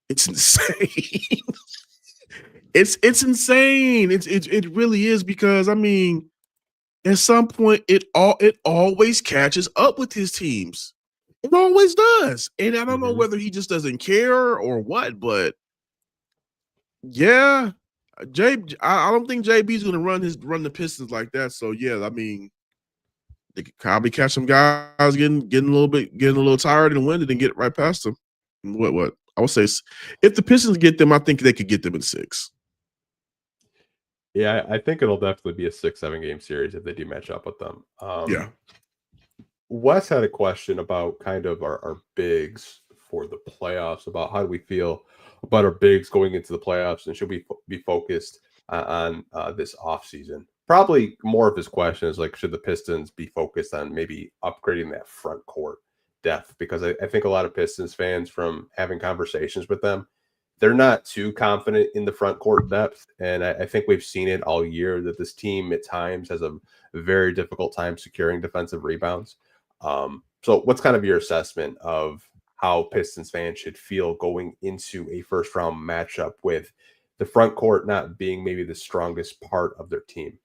it's insane. it's insane. It really is, because I mean, at some point it always catches up with his teams. It always does. And I don't know whether he just doesn't care or what, but yeah, I don't think JB's going to run the Pistons like that. So yeah, I mean, they could probably catch some guys getting a little tired and winded and get right past them. What I would say is, if the Pistons get them, I think they could get them in 6. Yeah, I think it'll definitely be a 6-7 game series if they do match up with them. Yeah. Wes had a question about kind of our bigs for the playoffs, about how do we feel about our bigs going into the playoffs, and should we be focused on this offseason? Probably more of his question is like, should the Pistons be focused on maybe upgrading that front court depth? Because I think a lot of Pistons fans, from having conversations with them, they're not too confident in the front court depth. And I think we've seen it all year that this team at times has a very difficult time securing defensive rebounds. So what's kind of your assessment of how Pistons fans should feel going into a first round matchup with the front court not being maybe the strongest part of their team?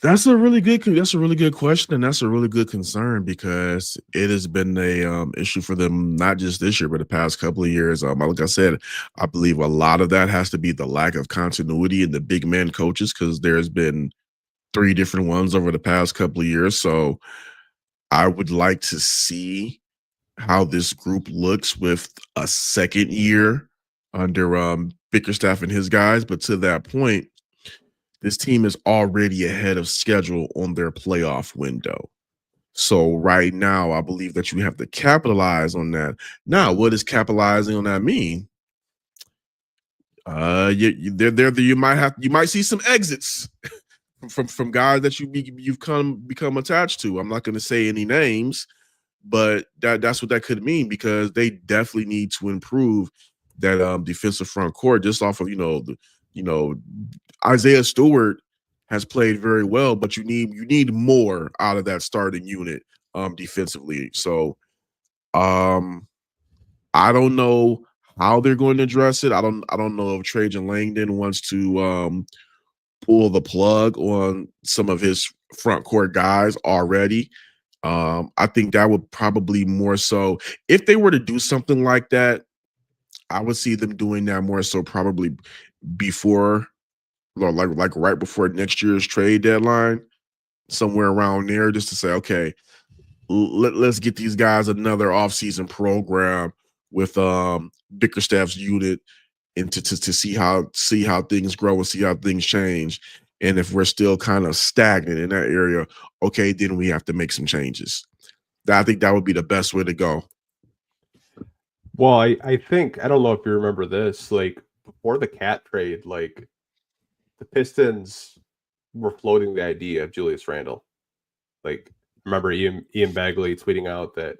That's a really good question, and that's a really good concern, because it has been a issue for them, not just this year, but the past couple of years. Like I said, I believe a lot of that has to be the lack of continuity in the big man coaches, because there's been 3 different ones over the past couple of years. So I would like to see how this group looks with a second year under Bickerstaff and his guys. But to that point, this team is already ahead of schedule on their playoff window. So right now, I believe that you have to capitalize on that. Now, what does capitalizing on that mean? You might see some exits from guys that you've become attached to. I'm not going to say any names, but that's what that could mean, because they definitely need to improve that defensive front court, just off of Isaiah Stewart has played very well, but you need more out of that starting unit defensively. So I don't know how they're going to address it. I don't know if Trajan Langdon wants to pull the plug on some of his front court guys already. I think that would probably more so, if they were to do something like that, I would see them doing that more so probably before, like right before next year's trade deadline, somewhere around there, just to say, okay, let's get these guys another offseason program with Bickerstaff's unit, and to see how things grow and see how things change. And if we're still kind of stagnant in that area, okay, then we have to make some changes. I think that would be the best way to go. Well, I think, I don't know if you remember this, like before the Cat trade, like the Pistons were floating the idea of Julius Randle. Like, remember Ian Bagley tweeting out that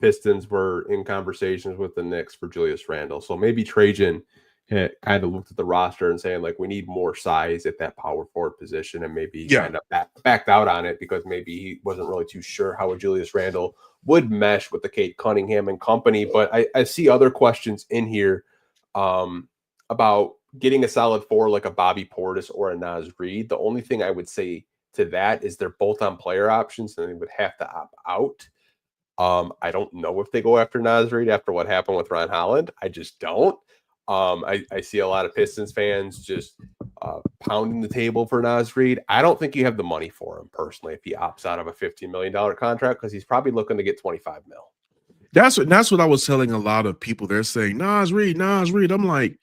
Pistons were in conversations with the Knicks for Julius Randle. So maybe Trajan had kind of looked at the roster and saying, like, we need more size at that power forward position, and maybe kind of backed out on it because maybe he wasn't really too sure how a Julius Randle would mesh with the Cade Cunningham and company. But I see other questions in here about getting a solid four like a Bobby Portis or a Naz Reid. The only thing I would say to that is they're both on player options and they would have to opt out. I don't know if they go after Naz Reid after what happened with Ron Holland. I just don't. I see a lot of Pistons fans just pounding the table for Naz Reid. I don't think you have the money for him personally if he opts out of a $15 million contract because he's probably looking to get 25 mil. That's what I was telling a lot of people. They're saying Naz Reid. I'm like,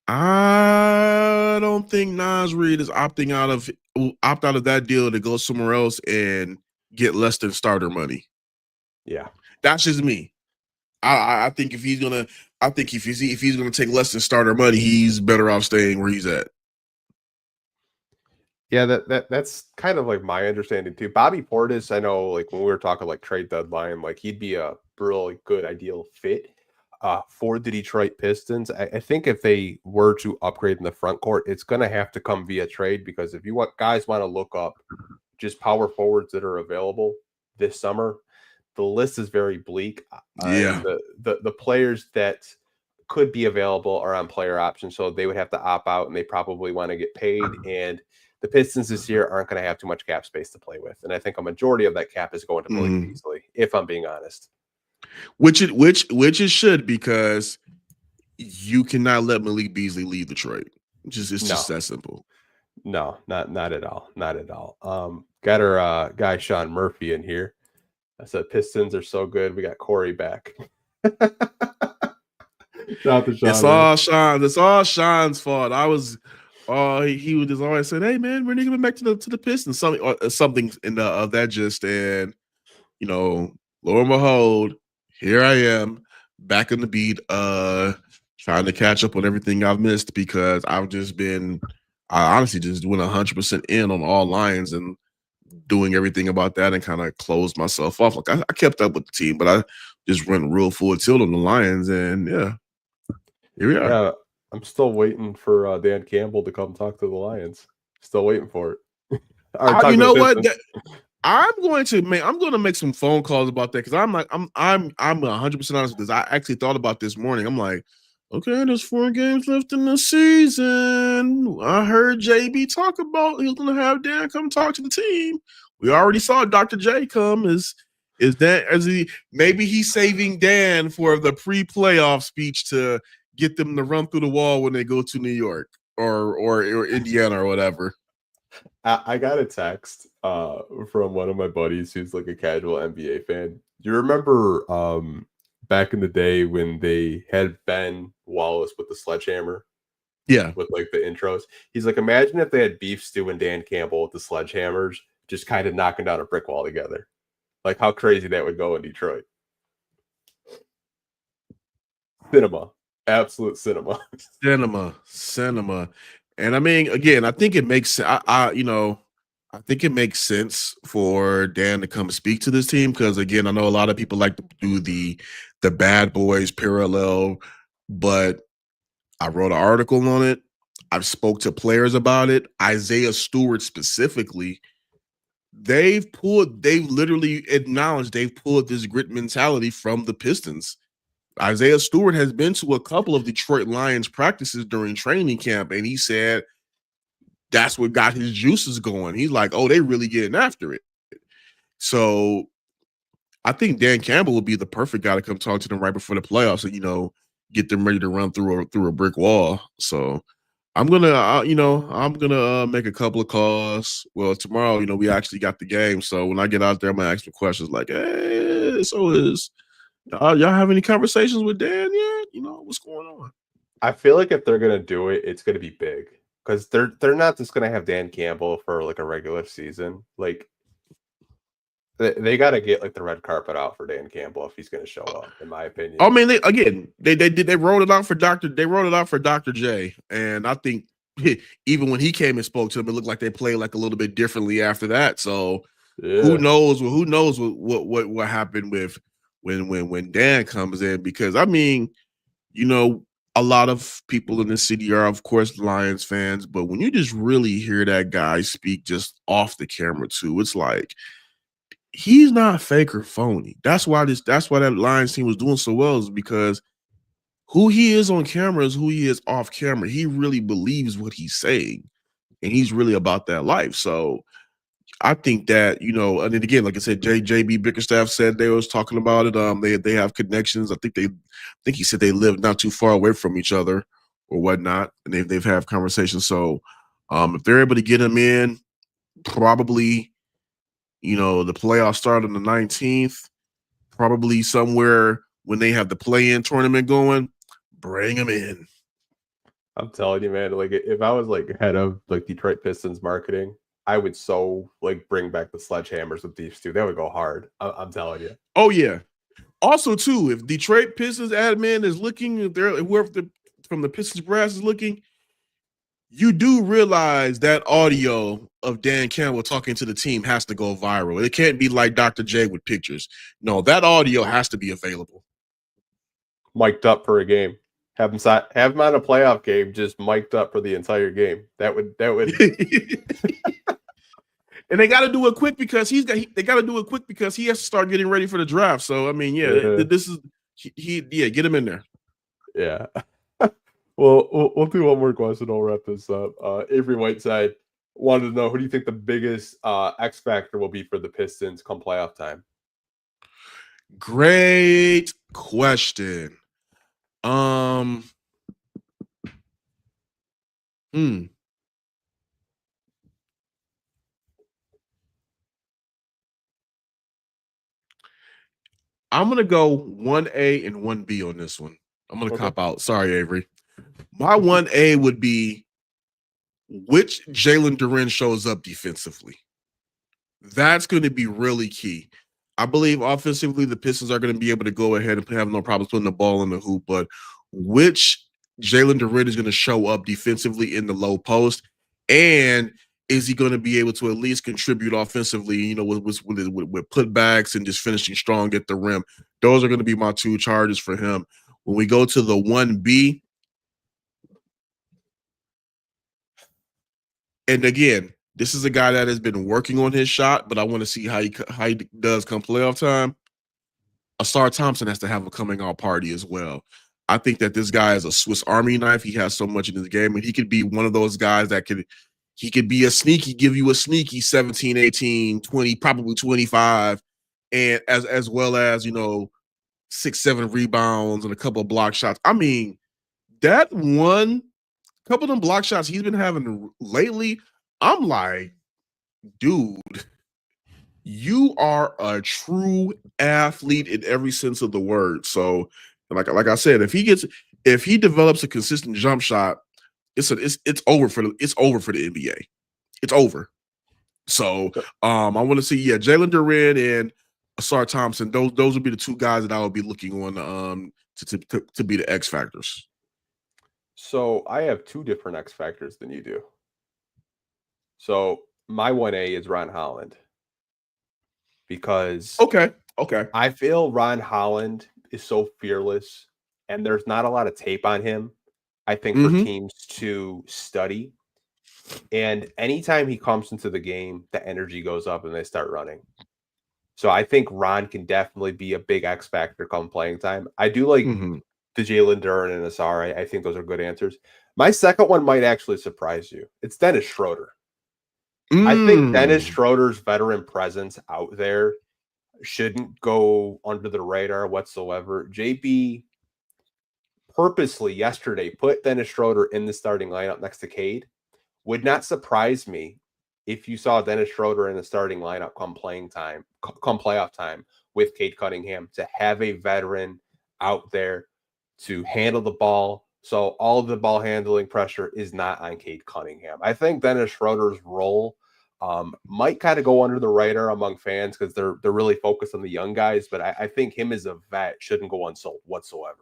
I don't think Naz Reid is opt out of that deal to go somewhere else and get less than starter money. Yeah, that's just me. I think if he's gonna take less than starter money, he's better off staying where he's at. Yeah, that's kind of like my understanding too. Bobby Portis, I know, like when we were talking like trade deadline, like he'd be a really good ideal fit for the Detroit Pistons. I think if they were to upgrade in the front court, it's going to have to come via trade because if you guys want to look up just power forwards that are available this summer, the list is very bleak. Yeah. The players that could be available are on player options, so they would have to opt out, and they probably want to get paid. And the Pistons this year aren't going to have too much cap space to play with. And I think a majority of that cap is going to Malik Beasley, if I'm being honest. Which it should, because you cannot let Malik Beasley leave Detroit. It's just that simple. No, not at all. Not at all. Got our guy Sean Murphy in here. I said Pistons are so good. We got Kory back. It's all Sean. It's all Sean's fault. He would just always say, "Hey man, we're coming back to the Pistons." Something in of that just, and lo and behold, here I am back on the beat, trying to catch up on everything I've missed because I honestly just went 100% in on all Lions and doing everything about that and kind of closed myself off. Like I kept up with the team, but I just went real full tilt on the Lions, and yeah, here we are. Yeah, I'm still waiting for Dan Campbell to come talk to the Lions. Still waiting for it. You know what? I'm going to make some phone calls about that because I'm 100% honest with this. I actually thought about this morning. I'm like, okay, there's 4 games left in the season. I heard JB talk about he's going to have Dan come talk to the team. We already saw Dr. J come. Maybe he's saving Dan for the pre-playoff speech to get them to run through the wall when they go to New York or Indiana or whatever. I got a text from one of my buddies who's like a casual NBA fan. You remember back in the day when they had Ben Wallace with the sledgehammer? Yeah. With like the intros. He's like, imagine if they had Beef Stew and Dan Campbell with the sledgehammers just kind of knocking down a brick wall together. Like how crazy that would go in Detroit. Cinema. Absolute cinema. Cinema. And I mean, again, I think it makes I think it makes sense for Dan to come speak to this team because, again, I know a lot of people like to do the bad boys parallel, but I wrote an article on it. I've spoke to players about it. Isaiah Stewart specifically, they've literally acknowledged they've pulled this grit mentality from the Pistons. Isaiah Stewart has been to a couple of Detroit Lions practices during training camp, and he said that's what got his juices going. He's like, oh, they really getting after it. So I think Dan Campbell would be the perfect guy to come talk to them right before the playoffs and, get them ready to run through a brick wall. So I'm gonna make a couple of calls. Well, tomorrow, we actually got the game. So when I get out there, I'm gonna ask some questions like, hey, so y'all have any conversations with Dan yet? What's going on? I feel like if they're gonna do it, it's gonna be big because they're not just gonna have Dan Campbell for like a regular season. Like they got to get like the red carpet out for Dan Campbell if he's gonna show up. In my opinion, I mean, they rolled it out for Dr. J, and I think even when he came and spoke to them, it looked like they played like a little bit differently after that. So who knows? Who knows what happened with when Dan comes in, because I mean, you know, a lot of people in the city are, of course, Lions fans, but when you just really hear that guy speak just off the camera too, it's like he's not fake or phony. That's why that Lions team was doing so well, is because who he is on camera is who he is off camera. He really believes what he's saying, and he's really about that life. So I think that, you know, and then again, like I said, JB Bickerstaff said they was talking about it. They have connections. I think he said they live not too far away from each other or whatnot, and they've had conversations. So if they're able to get him in, probably, you know, the playoffs start on the 19th, probably somewhere when they have the play-in tournament going, bring him in. I'm telling you, man, like if I was like head of like Detroit Pistons marketing, I would so like bring back the sledgehammers with these two. That would go hard. I'm telling you. Oh yeah. Also, too, if Detroit Pistons admin is looking, if whoever from the Pistons brass is looking, you do realize that audio of Dan Campbell talking to the team has to go viral. It can't be like Dr. J with pictures. No, that audio has to be available. Mic'd up for a game. Have him on a playoff game, just mic'd up for the entire game. That would. And they got to do it quick because they got to do it quick because he has to start getting ready for the draft. So I mean, this is get him in there. Yeah. Well, we'll do one more question. I'll wrap this up. Avery Whiteside wanted to know, who do you think the biggest X factor will be for the Pistons come playoff time? Great question. I'm going to go 1A and 1B on this one. I'm going to cop out. Sorry, Avery. My 1A would be which Jalen Duren shows up defensively. That's going to be really key. I believe offensively, the Pistons are going to be able to go ahead and have no problems putting the ball in the hoop, but which Jalen Duren is going to show up defensively in the low post, and is he going to be able to at least contribute offensively, you know, with putbacks and just finishing strong at the rim? Those are going to be my two charges for him. When we go to the 1B, and again, this is a guy that has been working on his shot, but I want to see how he does come playoff time. Asar Thompson has to have a coming out party as well. I think that this guy is a Swiss Army knife. He has so much in his game, and he could be one of those guys that could be give you a sneaky 17, 18, 20, probably 25, and as well as, you know, 6-7 rebounds and a couple of block shots. I mean, that one couple of them block shots he's been having lately, I'm like, dude, you are a true athlete in every sense of the word. So, like I said, if he develops a consistent jump shot, it's over for the NBA. It's over. So, I want to see Jalen Duren and Asar Thompson. Those would be the two guys that I would be looking on to be the X factors. So I have two different X factors than you do. So my 1A is Ron Holland, because okay, I feel Ron Holland is so fearless, and there's not a lot of tape on him, I think, for teams to study. And anytime he comes into the game, the energy goes up and they start running. So I think Ron can definitely be a big X factor come playing time. I do like the Jalen Duren and Asar. I think those are good answers. My second one might actually surprise you. It's Dennis Schroeder. I think Dennis Schroeder's veteran presence out there shouldn't go under the radar whatsoever. JB purposely yesterday put Dennis Schroeder in the starting lineup next to Cade. Would not surprise me if you saw Dennis Schroeder in the starting lineup come playoff time with Cade Cunningham, to have a veteran out there to handle the ball. So all of the ball handling pressure is not on Cade Cunningham. I think Dennis Schroeder's role might kind of go under the radar among fans because they're really focused on the young guys. But I think him as a vet shouldn't go unsold whatsoever.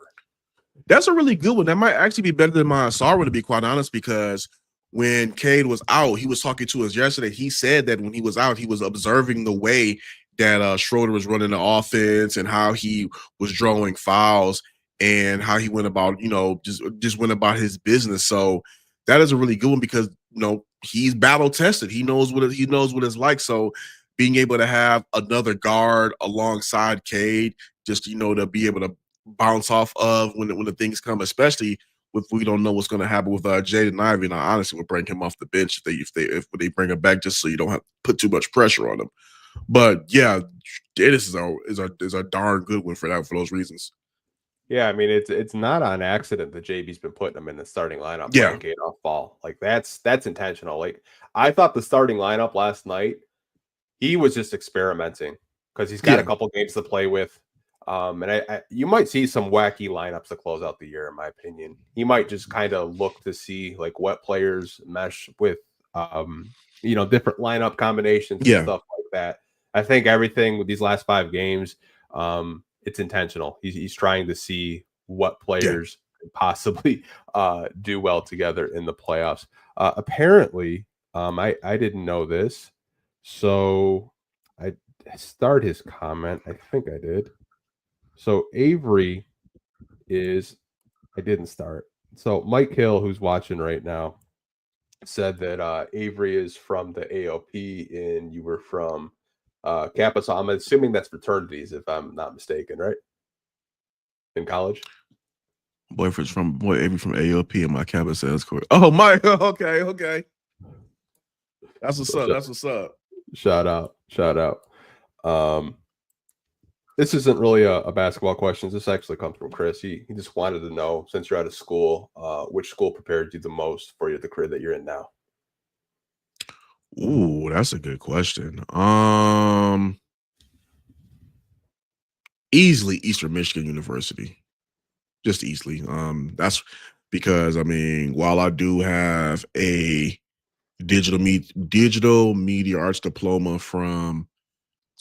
That's a really good one. That might actually be better than my Asar one, to be quite honest, because when Cade was out, he was talking to us yesterday. He said that when he was out, he was observing the way that Schroeder was running the offense and how he was drawing fouls and how he went about, just went about his business. So that is a really good one because he's battle tested. He knows what it's like. So being able to have another guard alongside Cade, just to be able to bounce off of when the things come, especially if we don't know what's going to happen with Jaden Ivey. And I honestly would bring him off the bench if they bring him back, just so you don't have to put too much pressure on him. But yeah, Jadis is a darn good one for those reasons. Yeah, I mean it's not on accident that JB's been putting him in the starting lineup. Yeah, Cade off ball, like that's intentional. Like I thought the starting lineup last night, he was just experimenting because he's got a couple games to play with. And you might see some wacky lineups to close out the year, in my opinion. He might just kind of look to see like what players mesh with, different lineup combinations and stuff like that. I think everything with these last 5 games, it's intentional. He's trying to see what players could possibly do well together in the playoffs. Apparently, I didn't know this, so I start his comment. I think I did. So Avery I didn't start. So Mike Hill, who's watching right now, said that Avery is from the AOP and you were from Kappa. So I'm assuming that's fraternities, if I'm not mistaken, right? In college? Avery from AOP and my Kappa sales court. Oh, Mike. Okay. That's what's up. That's what's up. Shout out. This isn't really a basketball question. This actually comes from Chris. He just wanted to know, since you're out of school, which school prepared you the most for the career that you're in now? Ooh, that's a good question. Easily Eastern Michigan University. Just easily. That's because while I do have a digital media arts diploma from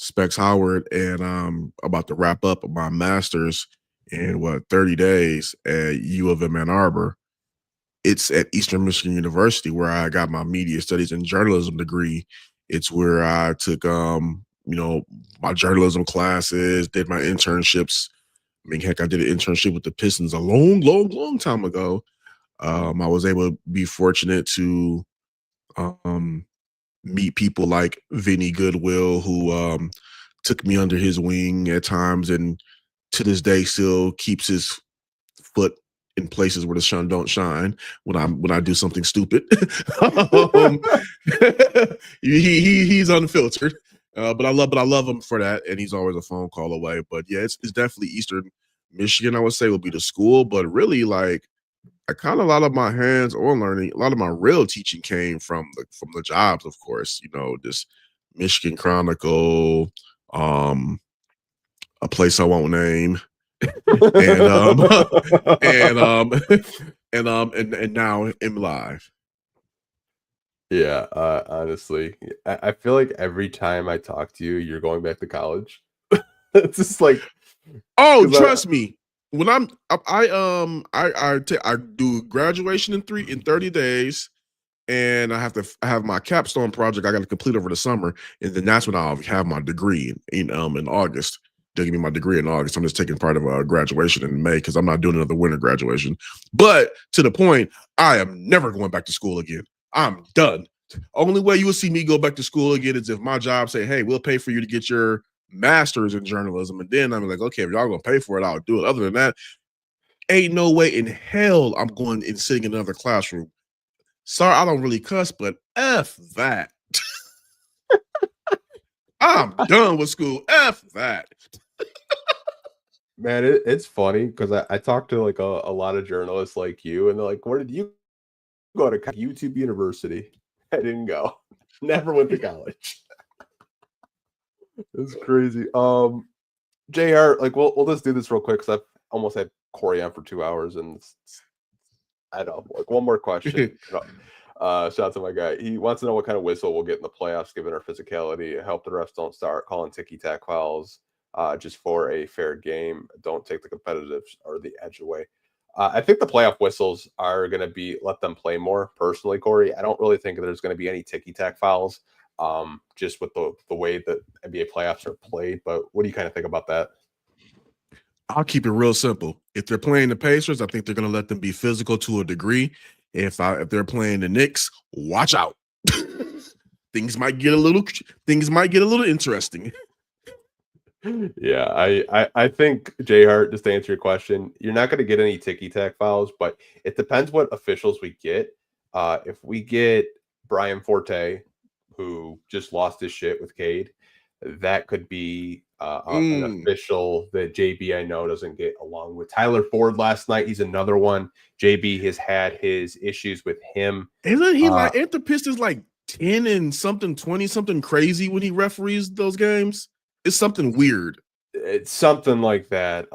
Specs Howard, and I'm about to wrap up my master's in 30 days at U of M Ann Arbor. It's at Eastern Michigan University where I got my media studies and journalism degree. It's where I took my journalism classes, did my internships. Heck, I did an internship with the Pistons a long time ago. I was able to be fortunate to meet people like Vinny Goodwill, who took me under his wing at times and to this day still keeps his foot in places where the sun don't shine when I do something stupid. He's unfiltered. But I love him for that, and he's always a phone call away. But yeah, it's definitely Eastern Michigan, I would say, will be the school. But really, like, I kind of a lot of my hands-on learning, a lot of my real teaching came from the jobs, of course. This Michigan Chronicle, a place I won't name, and and now I'm live. Yeah, honestly, I feel like every time I talk to you, you're going back to college. It's just like, trust me. When I do graduation in 30 days, and I have my capstone project I got to complete over the summer, and then that's when I'll have my degree in August. They'll give me my degree in August. I'm just taking part of a graduation in May because I'm not doing another winter graduation. But to the point, I am never going back to school again. I'm done. Only way you will see me go back to school again is if my job say, "Hey, we'll pay for you to get your master's in journalism," and then I'm like, "Okay, if y'all gonna pay for it, I'll do it." Other than that, ain't no way in hell I'm going and sitting in another classroom. Sorry, I don't really cuss, but F that. I'm done with school. F that. Man, it's funny because I talked to like a lot of journalists like you, and they're like, "Where did you go to YouTube University?" I didn't go. Never went to college. It's crazy. JR, like we'll just do this real quick because I've almost had Kory on for 2 hours, and I don't know, like one more question. Shout out to my guy. He wants to know what kind of whistle we'll get in the playoffs, given our physicality. Help the refs don't start calling ticky-tack fouls just for a fair game. Don't take the competitive or the edge away. I think the playoff whistles are going to be let them play more, personally, Kory. I don't really think there's going to be any ticky-tack fouls. just with the way that NBA playoffs are played. But what do you kind of think about that? I'll keep it real simple. If they're playing the Pacers, I think they're going to let them be physical to a degree. If they're playing the Knicks, watch out. Things might get a little interesting. Yeah, I think, J Hart, just to answer your question, you're not going to get any ticky-tack fouls, but it depends what officials we get. If we get Brian Forte, who just lost his shit with Cade, that could be an official that JB I know doesn't get along with. Tyler Ford last night, he's another one. JB has had his issues with him. Isn't he ain't the Pistons like 10 and something, 20 something crazy when he referees those games? It's something weird. It's something like that.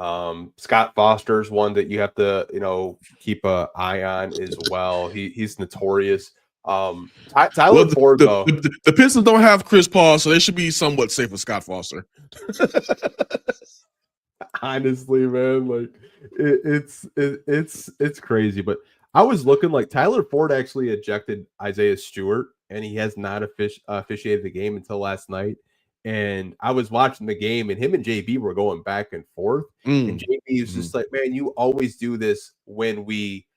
Scott Foster's one that you have to, keep an eye on as well. He's notorious. Tyler Ford, though. The Pistons don't have Chris Paul, so they should be somewhat safe with Scott Foster. Honestly, man, like it's crazy. But I was looking like Tyler Ford actually ejected Isaiah Stewart, and he has not officiated the game until last night. And I was watching the game, and him and JB were going back and forth. And JB was just like, man, you always do this when we,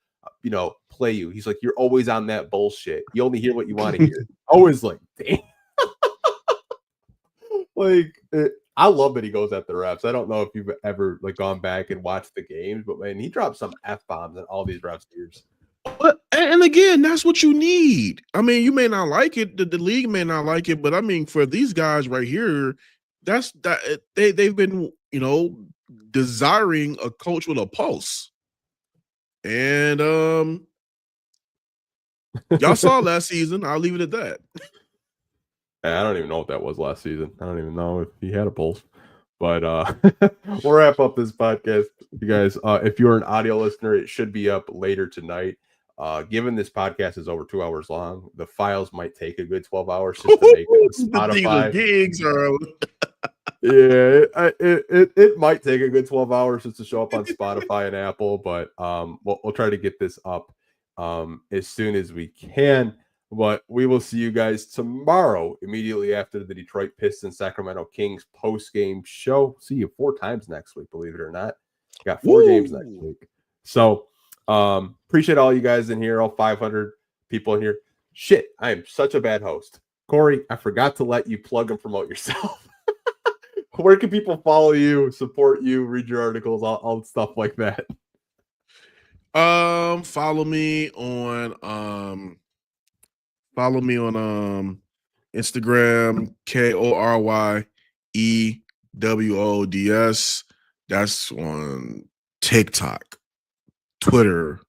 play you. He's like, you're always on that bullshit. You only hear what you want to hear. Always like, damn. I love that he goes at the refs. I don't know if you've ever gone back and watched the games, but man, he dropped some F-bombs in all these refs' ears. And again, that's what you need. I mean, you may not like it. The league may not like it, but I mean, for these guys right here, they've been, desiring a coach with a pulse. And y'all saw last season. I'll leave it at that. I don't even know what that was last season. I don't even know if he had a pulse. But we'll wrap up this podcast, you guys. If you're an audio listener, it should be up later tonight. Given this podcast is over 2 hours long, the files might take a good 12 hours just to make it to Spotify. Gigs are... Yeah, it might take a good 12 hours just to show up on Spotify and Apple, but we'll try to get this up as soon as we can. But we will see you guys tomorrow, immediately after the Detroit Pistons Sacramento Kings post-game show. See you 4 times next week, believe it or not. Got 4 games next week. So appreciate all you guys in here, all 500 people in here. Shit, I am such a bad host. Kory, I forgot to let you plug and promote yourself. Where can people follow you, support you, read your articles, all stuff like that? Follow me on Instagram, KoryEWODS. That's on TikTok, Twitter,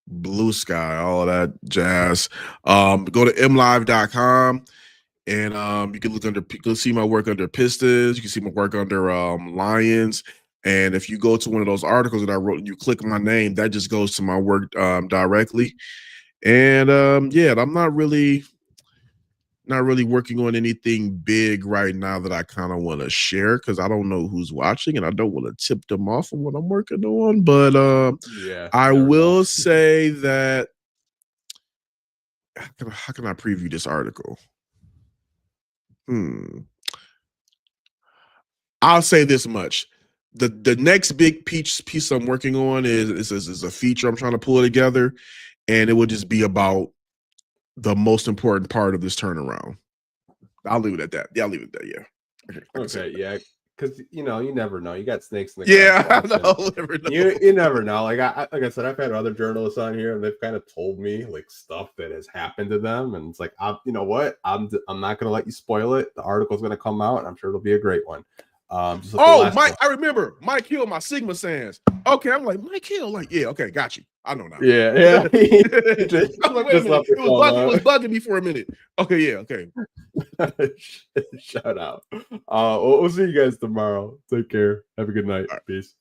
Blue Sky, all of that jazz. Go to mlive.com. And you can see my work under Pistons. You can see my work under Lions. And if you go to one of those articles that I wrote and you click my name, that just goes to my work directly. And I'm not really working on anything big right now that I kind of want to share because I don't know who's watching and I don't want to tip them off on what I'm working on. But I will say that how can I preview this article? I'll say this much. The next big piece I'm working on is a feature I'm trying to pull together, and it will just be about the most important part of this turnaround. I'll leave it at that. Yeah, I'll leave it there. Yeah. Okay. Yeah. Because you never know. You got snakes in the I know. Never know. You never know. Like I said, I've had other journalists on here, and they've kind of told me stuff that has happened to them, and it's like, you know what? I'm not going to let you spoil it. The article's going to come out, and I'm sure it'll be a great one. Mike, I remember Mike Hill, my Sigma Sands. Okay, I'm like Mike Hill, yeah, okay, got you. I know now. Yeah. I'm like, wait a minute. It was bugging me for a minute. Okay, yeah, okay. Shout out. We'll see you guys tomorrow. Take care. Have a good night. Peace.